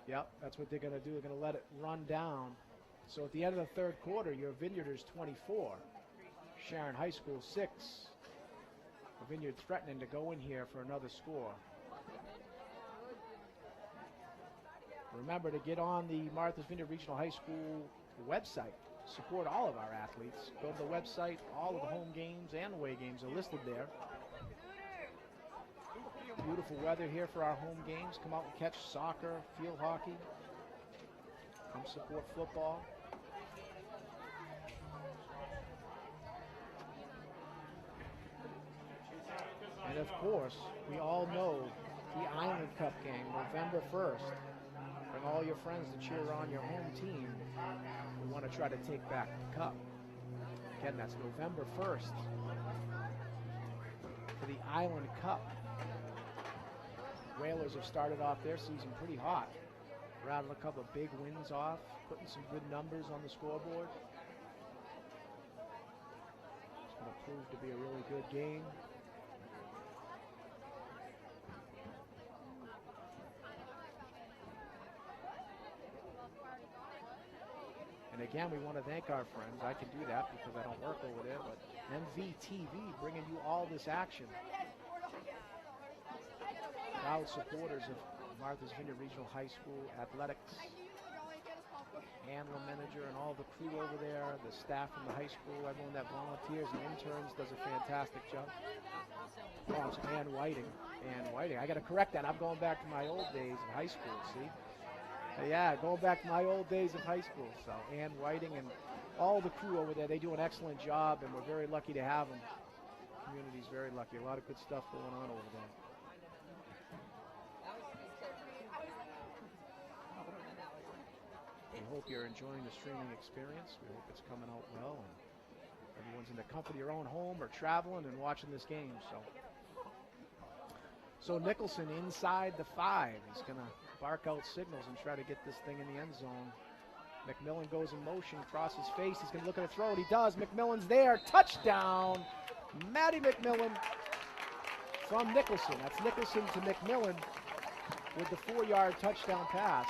E: Yep, that's what they're going to do. They're going to let it run down. So at the end of the third quarter, your Vineyarders 24, Sharon High School 6. The Vineyard threatening to go in here for another score. Remember to get on the Martha's Vineyard Regional High School website. Support all of our athletes. Go to the website. All of the home games and away games are listed there. Beautiful weather here for our home games. Come out and catch soccer, field hockey. Come support football. And of course, we all know the Island Cup game, November 1st. Bring all your friends to cheer on your home team. We want to try to take back the cup. Again, that's November 1st for the Island Cup. Whalers have started off their season pretty hot. Rattled a couple of big wins off, putting some good numbers on the scoreboard. It's going to prove to be a really good game. And again, we want to thank our friends. I can do that because I don't work over there, but MVTV bringing you all this action. Proud supporters of Martha's Vineyard Regional High School athletics. Handler manager and all the crew over there, the staff from the high school, everyone that volunteers and interns does a fantastic job. Oh, it's Ann Whiting. Ann Whiting. I got to correct that. I'm going back to my old days of high school, see? Yeah, going back to my old days of high school. So Ann Whiting and all the crew over there, they do an excellent job, and we're very lucky to have them. The community's very lucky. A lot of good stuff going on over there. We hope you're enjoying the streaming experience. We hope it's coming out well, and everyone's in the comfort of your own home or traveling and watching this game. So Nicholson inside the 5. He's going to bark out signals and try to get this thing in the end zone. McMillan goes in motion across his face. He's going to look at a throw, and he does. McMillan's there. Touchdown. Maddie McMillan from Nicholson. That's Nicholson to McMillan with the 4-yard touchdown pass.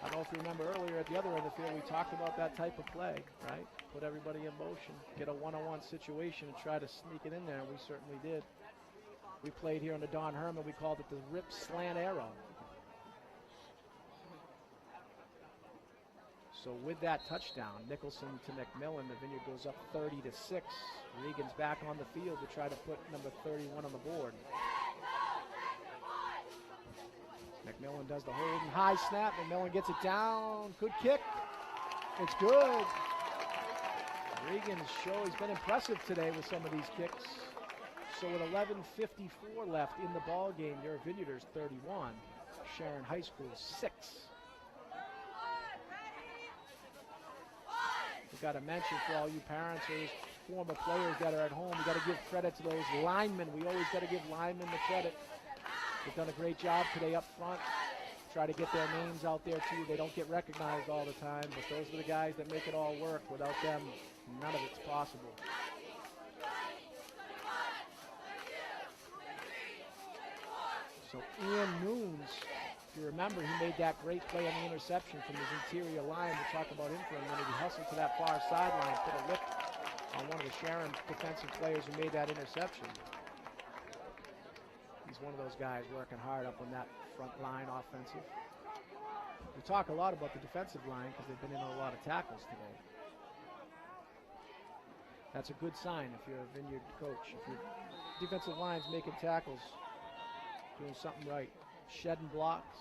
E: I don't know if you remember earlier at the other end of the field, we talked about that type of play, right? Put everybody in motion, get a one-on-one situation and try to sneak it in there, and we certainly did. We played here under Don Herman. We called it the rip slant arrow. So with that touchdown, Nicholson to McMillan, the Vineyard goes up 30-6. Regan's back on the field to try to put number 31 on the board. McMillan does the holding high snap. McMillan gets it down. Good kick. It's good. Regan's show, he's been impressive today with some of these kicks. So with 11:54 left in the ball game, your Vineyarders 31, Sharon High School 6. We've got to mention for all you parents or former players that are at home, we got to give credit to those linemen. We always got to give linemen the credit. They've done a great job today up front. Try to get their names out there too. They don't get recognized all the time, but those are the guys that make it all work. Without them, none of it's possible. So Ian Noons, if you remember, he made that great play on the interception from his interior line. We'll talk about him for a minute. He hustled to that far sideline, put a lift on one of the Sharon defensive players who made that interception. He's one of those guys working hard up on that front line offensive. We talk a lot about the defensive line because they've been in a lot of tackles today. That's a good sign if you're a Vineyard coach. If your defensive line's making tackles, doing something right, shedding blocks.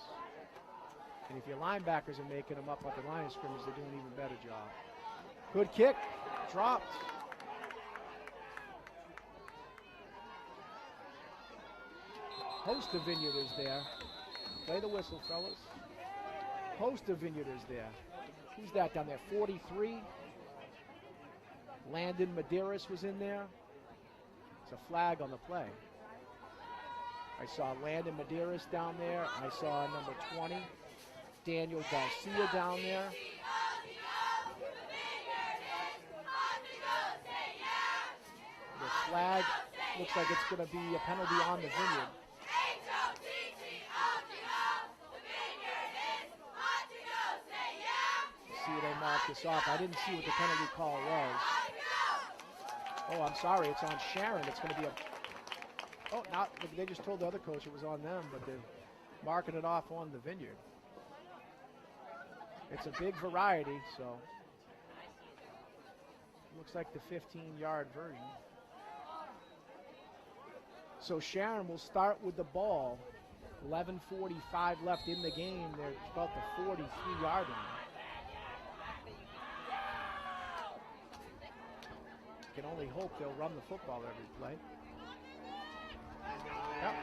E: And if your linebackers are making them up at the line of scrimmage, they're doing an even better job. Good kick, dropped. Host of Vineyarders there. Play the whistle, fellas. Host of Vineyarders there. Who's that down there? 43. Landon Medeiros was in there. It's a flag on the play. I saw Landon Medeiros down there. I saw number 20. Daniel Garcia down there. The flag looks like it's going to be a penalty on the Vineyard. See where they mark this off. I didn't see what the penalty call was. Oh, I'm sorry. It's on Sharon. It's going to be a... Oh, not. They just told the other coach it was on them, but they're marking it off on the Vineyard. It's a big variety, so... Looks like the 15-yard version. So Sharon will start with the ball. 11:45 left in the game. They're about the 43-yard line. Can only hope they'll run the football every play. Yep.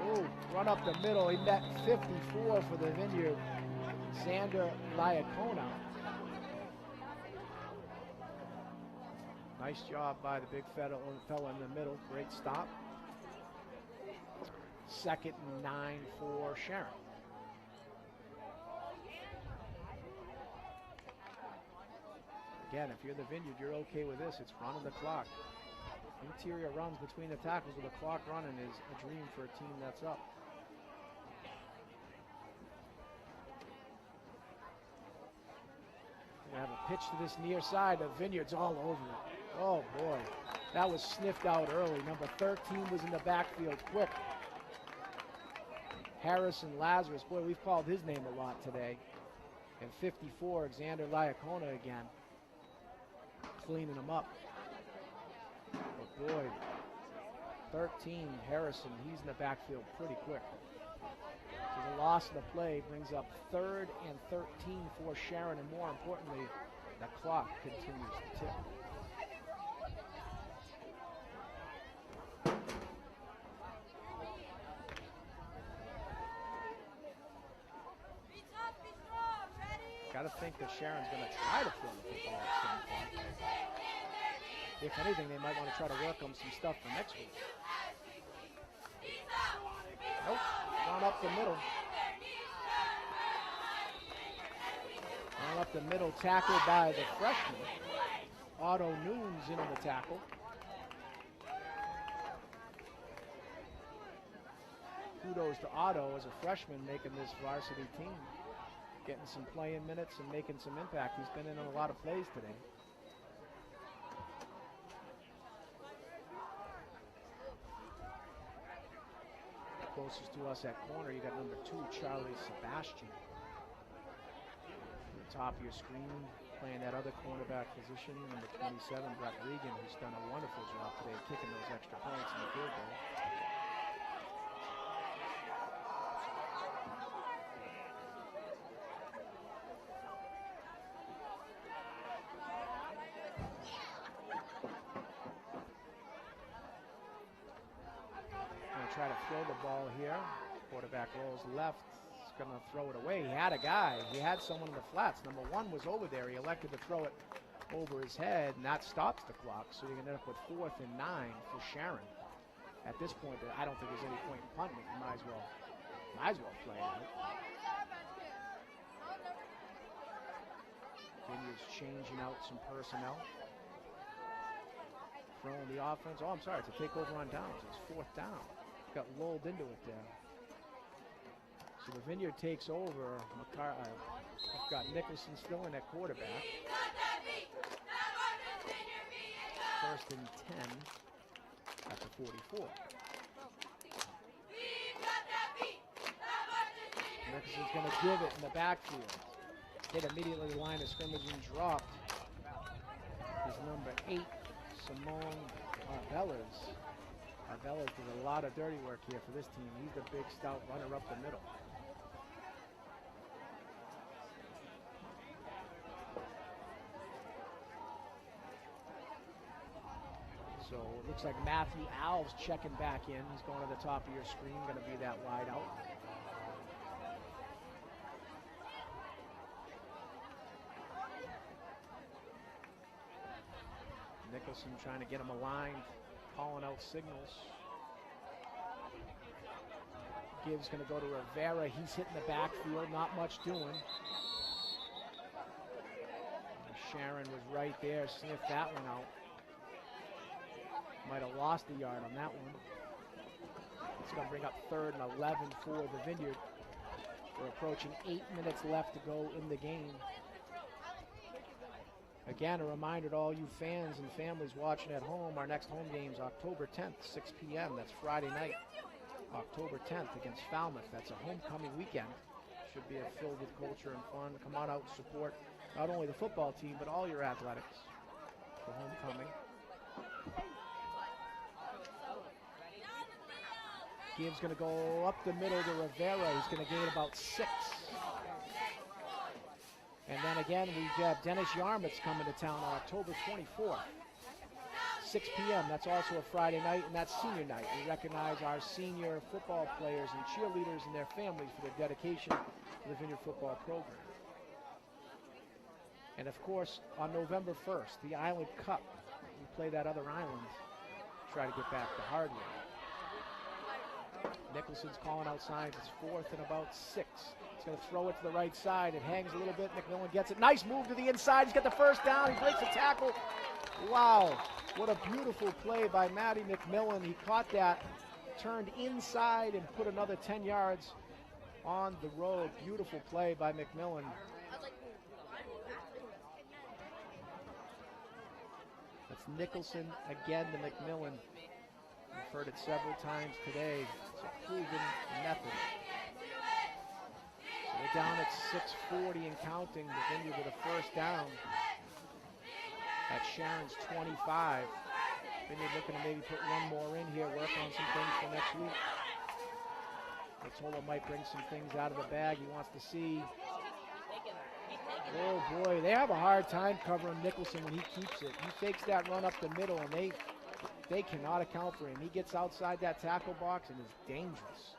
E: Oh, run up the middle. He met 54 for the Vineyard. Xander Liacona. Nice job by the big fella in the middle. Great stop. 2nd and 9 for Sharon. Again, if you're the Vineyard, you're okay with this. It's running the clock. Interior runs between the tackles with the clock running is a dream for a team that's up. We have a pitch to this near side. The Vineyard's all over it. Oh, boy. That was sniffed out early. Number 13 was in the backfield quick. Harrison Lazarus. Boy, we've called his name a lot today. And 54, Xander Liacona again. Cleaning them up. But boy, 13, Harrison, he's in the backfield pretty quick. So the loss of the play brings up 3rd and 13 for Sharon, and more importantly, the clock continues to tick. Got to think that Sharon's going to try to throw the football at some point. If anything, they might want to try to work on some stuff for next week. Nope, run up the middle. Run up the middle, tackled by the freshman. Otto Noons in on the tackle. Kudos to Otto as a freshman making this varsity team. Getting some playing minutes and making some impact. He's been in on a lot of plays today. Closest to us at corner, you got number 2, Charlie Sebastian. At the top of your screen, playing that other cornerback position, number 27, Brett Regan, who's done a wonderful job today kicking those extra points in the field goal. Try to throw the ball here. Quarterback rolls left. He's going to throw it away. He had a guy. He had someone in the flats. Number 1 was over there. He elected to throw it over his head, and that stops the clock. So you're going to end up with 4th and 9 for Sharon. At this point, I don't think there's any point in punting it. You might as well play it. Vineyard's changing out some personnel. Throwing the offense. Oh, I'm sorry. It's a takeover on downs. It's 4th down. Got lulled into it there. So the Vineyard takes over. I've got Nicholson still in at quarterback. 1st and 10 at the 44. Nicholson's going to give it in the backfield. Hit immediately the line of scrimmage and dropped. Is number 8, Simone Arbelas. Arbelas does a lot of dirty work here for this team. He's the big, stout runner up the middle. So it looks like Matthew Alves checking back in. He's going to the top of your screen, going to be that wide out. Nicholson trying to get him aligned. Calling out signals. Gibbs going to go to Rivera. He's hitting the backfield, not much doing. Sharon was right there, sniffed that one out. Might have lost a yard on that one. It's going to bring up 3rd and 11 for the Vineyard. We're approaching 8 minutes left to go in the game. Again, a reminder to all you fans and families watching at home, our next home game is October 10th, 6 p.m. That's Friday night, October 10th against Falmouth. That's a homecoming weekend. Should be filled with culture and fun. Come on out and support not only the football team, but all your athletics for homecoming. Gibbs going to go up the middle to Rivera. He's going to gain about 6. And then again, we've got Dennis Yarmouth's coming to town on October 24th, 6 p.m. That's also a Friday night, and that's senior night. We recognize our senior football players and cheerleaders and their families for their dedication to the Vineyard football program. And of course, on November 1st, the Island Cup. We play that other island, try to get back to Hardware. Nicholson's calling out signs. It's 4th and about 6. He's going to throw it to the right side. It hangs a little bit. McMillan gets it. Nice move to the inside. He's got the first down. He breaks the tackle. Wow. What a beautiful play by Matty McMillan. He caught that, turned inside, and put another 10 yards on the road. Beautiful play by McMillan. That's Nicholson again to McMillan. We've heard it several times today. It's a proven method. So we're down at 6:40 and counting. The Vineyard with a first down at Sharon's 25. Vineyard looking to maybe put one more in here, work on some things for next week. Mottola might bring some things out of the bag he wants to see. Oh boy, they have a hard time covering Nicholson when he keeps it. He fakes that run up the middle, and they cannot account for him. He gets outside that tackle box and is dangerous.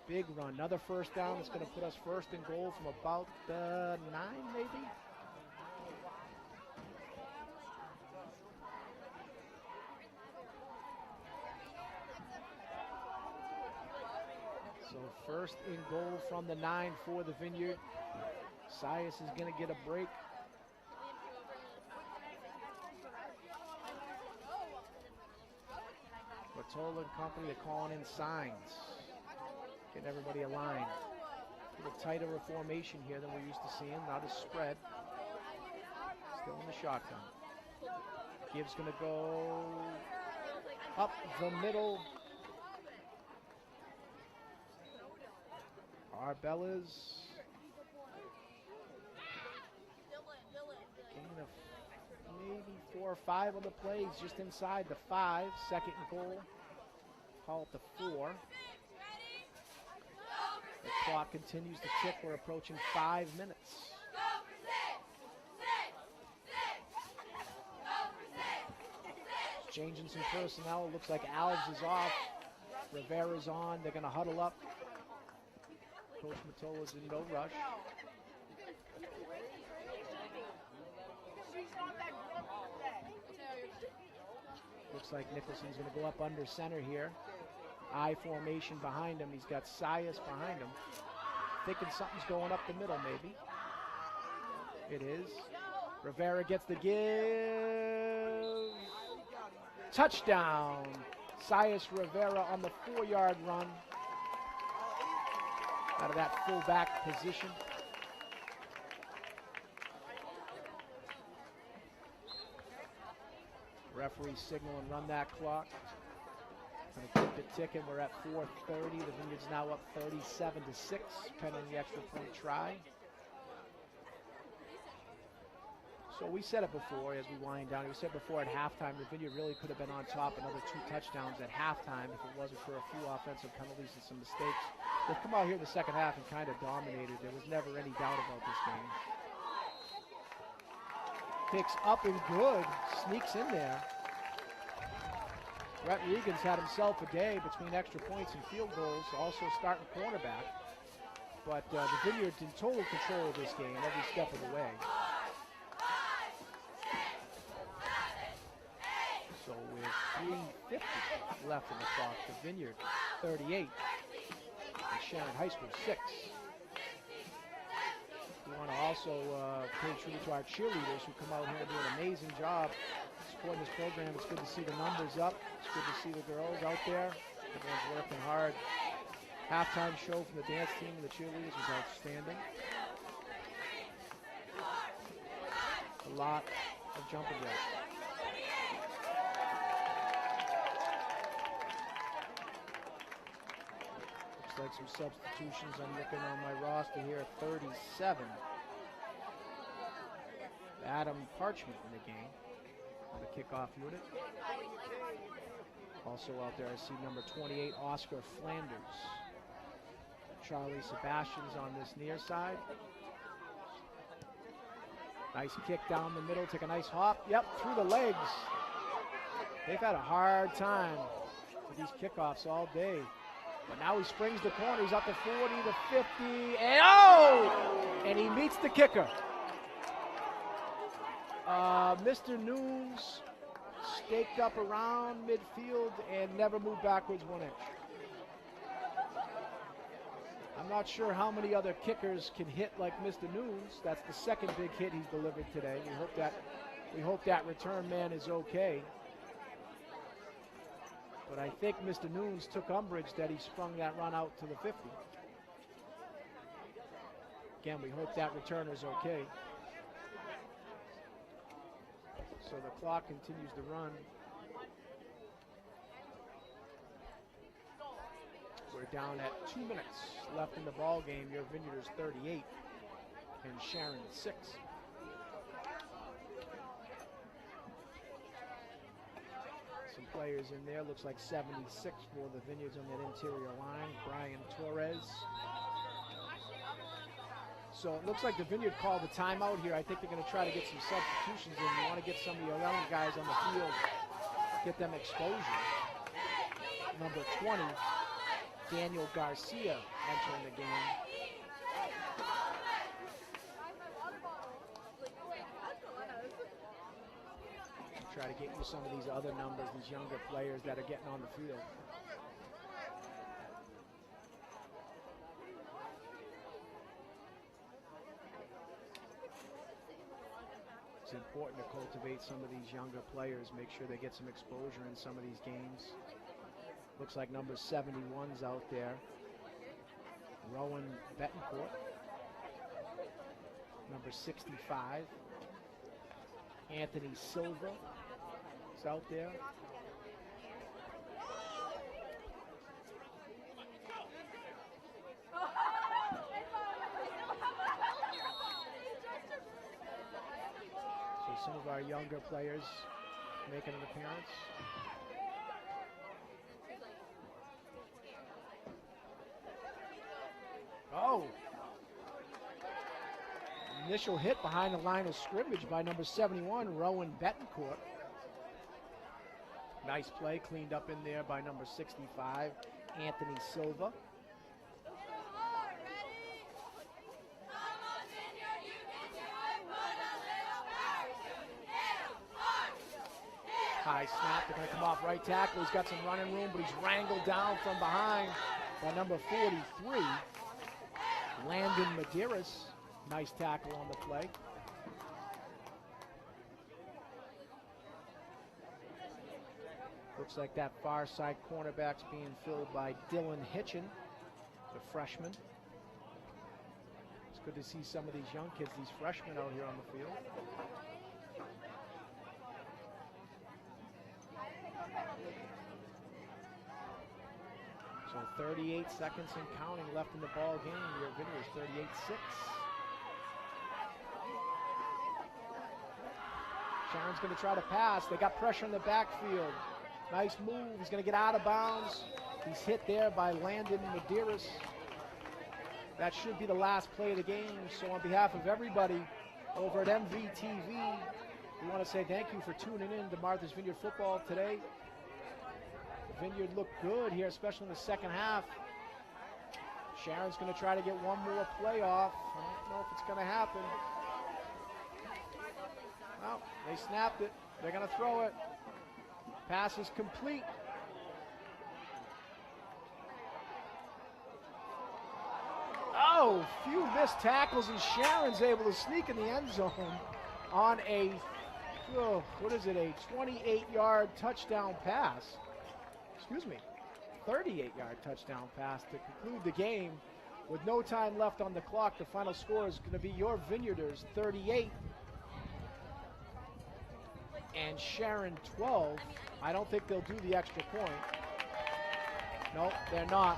E: Big run, another first down. It's going to put us 1st and goal from about 9, maybe. So 1st and goal from the 9 for the Vineyard. Sias is going to get a break. Mottola and company are calling in signs, getting everybody aligned. A little tighter a formation here than we're used to seeing, not as spread. Still in the shotgun. Gibbs going to go up the middle. Arbella's gain of maybe 4 or 5 on the play. He's just inside the 5, 2nd and goal. Call it the 4. The clock continues to tick. We're approaching 5 minutes. Changing some personnel. It looks like Alves is off. Rivera's on. They're going to huddle up. Coach Mottola's in no rush. Looks like Nicholson's going to go up under center here. I formation behind him. He's got Sias behind him. Thinking something's going up the middle, maybe. It is. Rivera gets the give. Touchdown. Sias Rivera on the 4-yard run. Out of that fullback position. Referee signal and run that clock. Gonna keep it ticking. We're at 4:30. The Vineyard's now up 37-6, pending the extra point try. So we said it before as we wind down. We said before at halftime, the Vineyard really could have been on top another 2 touchdowns at halftime if it wasn't for a few offensive penalties and some mistakes. They've come out here the second half and kind of dominated. There was never any doubt about this game. Picks up and good, sneaks in there. Brett Regan's had himself a day between extra points and field goals, also starting cornerback. But the Vineyard's in total control of this game every step of the way. So with 3:50 left in the clock, the Vineyard 38, and Sharon High School 6. We want to also pay tribute to our cheerleaders who come out here and do an amazing job supporting this program. It's good to see the numbers up. It's good to see the girls out there. Everyone's working hard. Halftime show from the dance team and the cheerleaders was outstanding. A lot of jumping jacks. Looks like some substitutions. I'm looking on my roster here. 37. Adam Parchment in the game on the kickoff unit. Also out there, I see number 28, Oscar Flanders. Charlie Sebastian's on this near side. Nice kick down the middle, take a nice hop. Yep, through the legs. They've had a hard time with these kickoffs all day. But now he springs the corner. He's up to 40, to 50, and oh! And he meets the kicker. Mr. Nunes staked up around midfield and never moved backwards 1 inch. I'm not sure how many other kickers can hit like Mr. Nunes. That's the second big hit he's delivered today. We hope that return man is okay. But I think Mr. Nunes took umbrage that he sprung that run out to the 50. Again, we hope that returner's okay. So the clock continues to run. We're down at 2 minutes left in the ball game. Your Vineyarders 38 and Sharon 6. Some players in there. Looks like 76 for the Vineyards on that interior line. Brian Torres. So it looks like the Vineyard called a timeout here. I think they're going to try to get some substitutions in. You want to get some of your young guys on the field, get them exposure. Number 20, Daniel Garcia entering the game. Try to get you some of these other numbers, these younger players that are getting on the field. It's important to cultivate some of these younger players, make sure they get some exposure in some of these games. Looks like number 71's out there. Rowan Betancourt. Number 65. Anthony Silva is out there. So some of our younger players making an appearance. Oh! Initial hit behind the line of scrimmage by number 71, Rowan Betancourt. Nice play, cleaned up in there by number 65, Anthony Silva. High snap, they're going to come off right tackle. He's got some running room, but he's wrangled down from behind by number 43, Landon Medeiros. Nice tackle on the play. Looks like that far side cornerback's being filled by Dylan Hitchin, the freshman. It's good to see some of these young kids, these freshmen out here on the field. So 38 seconds and counting left in the ball game. Your Vineyards 38-6. Sharon's going to try to pass. They got pressure in the backfield. Nice move. He's going to get out of bounds. He's hit there by Landon Medeiros. That should be the last play of the game. So on behalf of everybody over at MVTV, we want to say thank you for tuning in to Martha's Vineyard football today. The Vineyard looked good here, especially in the second half. Sharon's going to try to get one more play off. I don't know if it's going to happen. Well, they snapped it. They're going to throw it. Pass is complete. Wow, few missed tackles, and Sharon's able to sneak in the end zone on a, what is it, a 28-yard touchdown pass. Excuse me, 38-yard touchdown pass to conclude the game with no time left on the clock. The final score is going to be your Vineyarders 38 and Sharon 12. I don't think they'll do the extra point. No, they're not.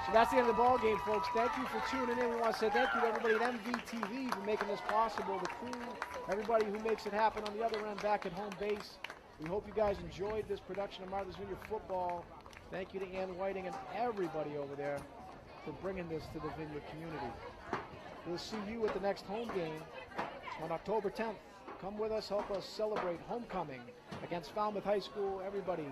E: So that's the end of the ball game, folks. Thank you for tuning in. We want to say thank you to everybody at MVTV for making this possible, the crew, everybody who makes it happen on the other end back at home base. We hope you guys enjoyed this production of Martha's Vineyard Football. Thank you to Ann Whiting and everybody over there for bringing this to the Vineyard community. We'll see you at the next home game on October 10th. Come with us, help us celebrate homecoming against Falmouth High School. Everybody,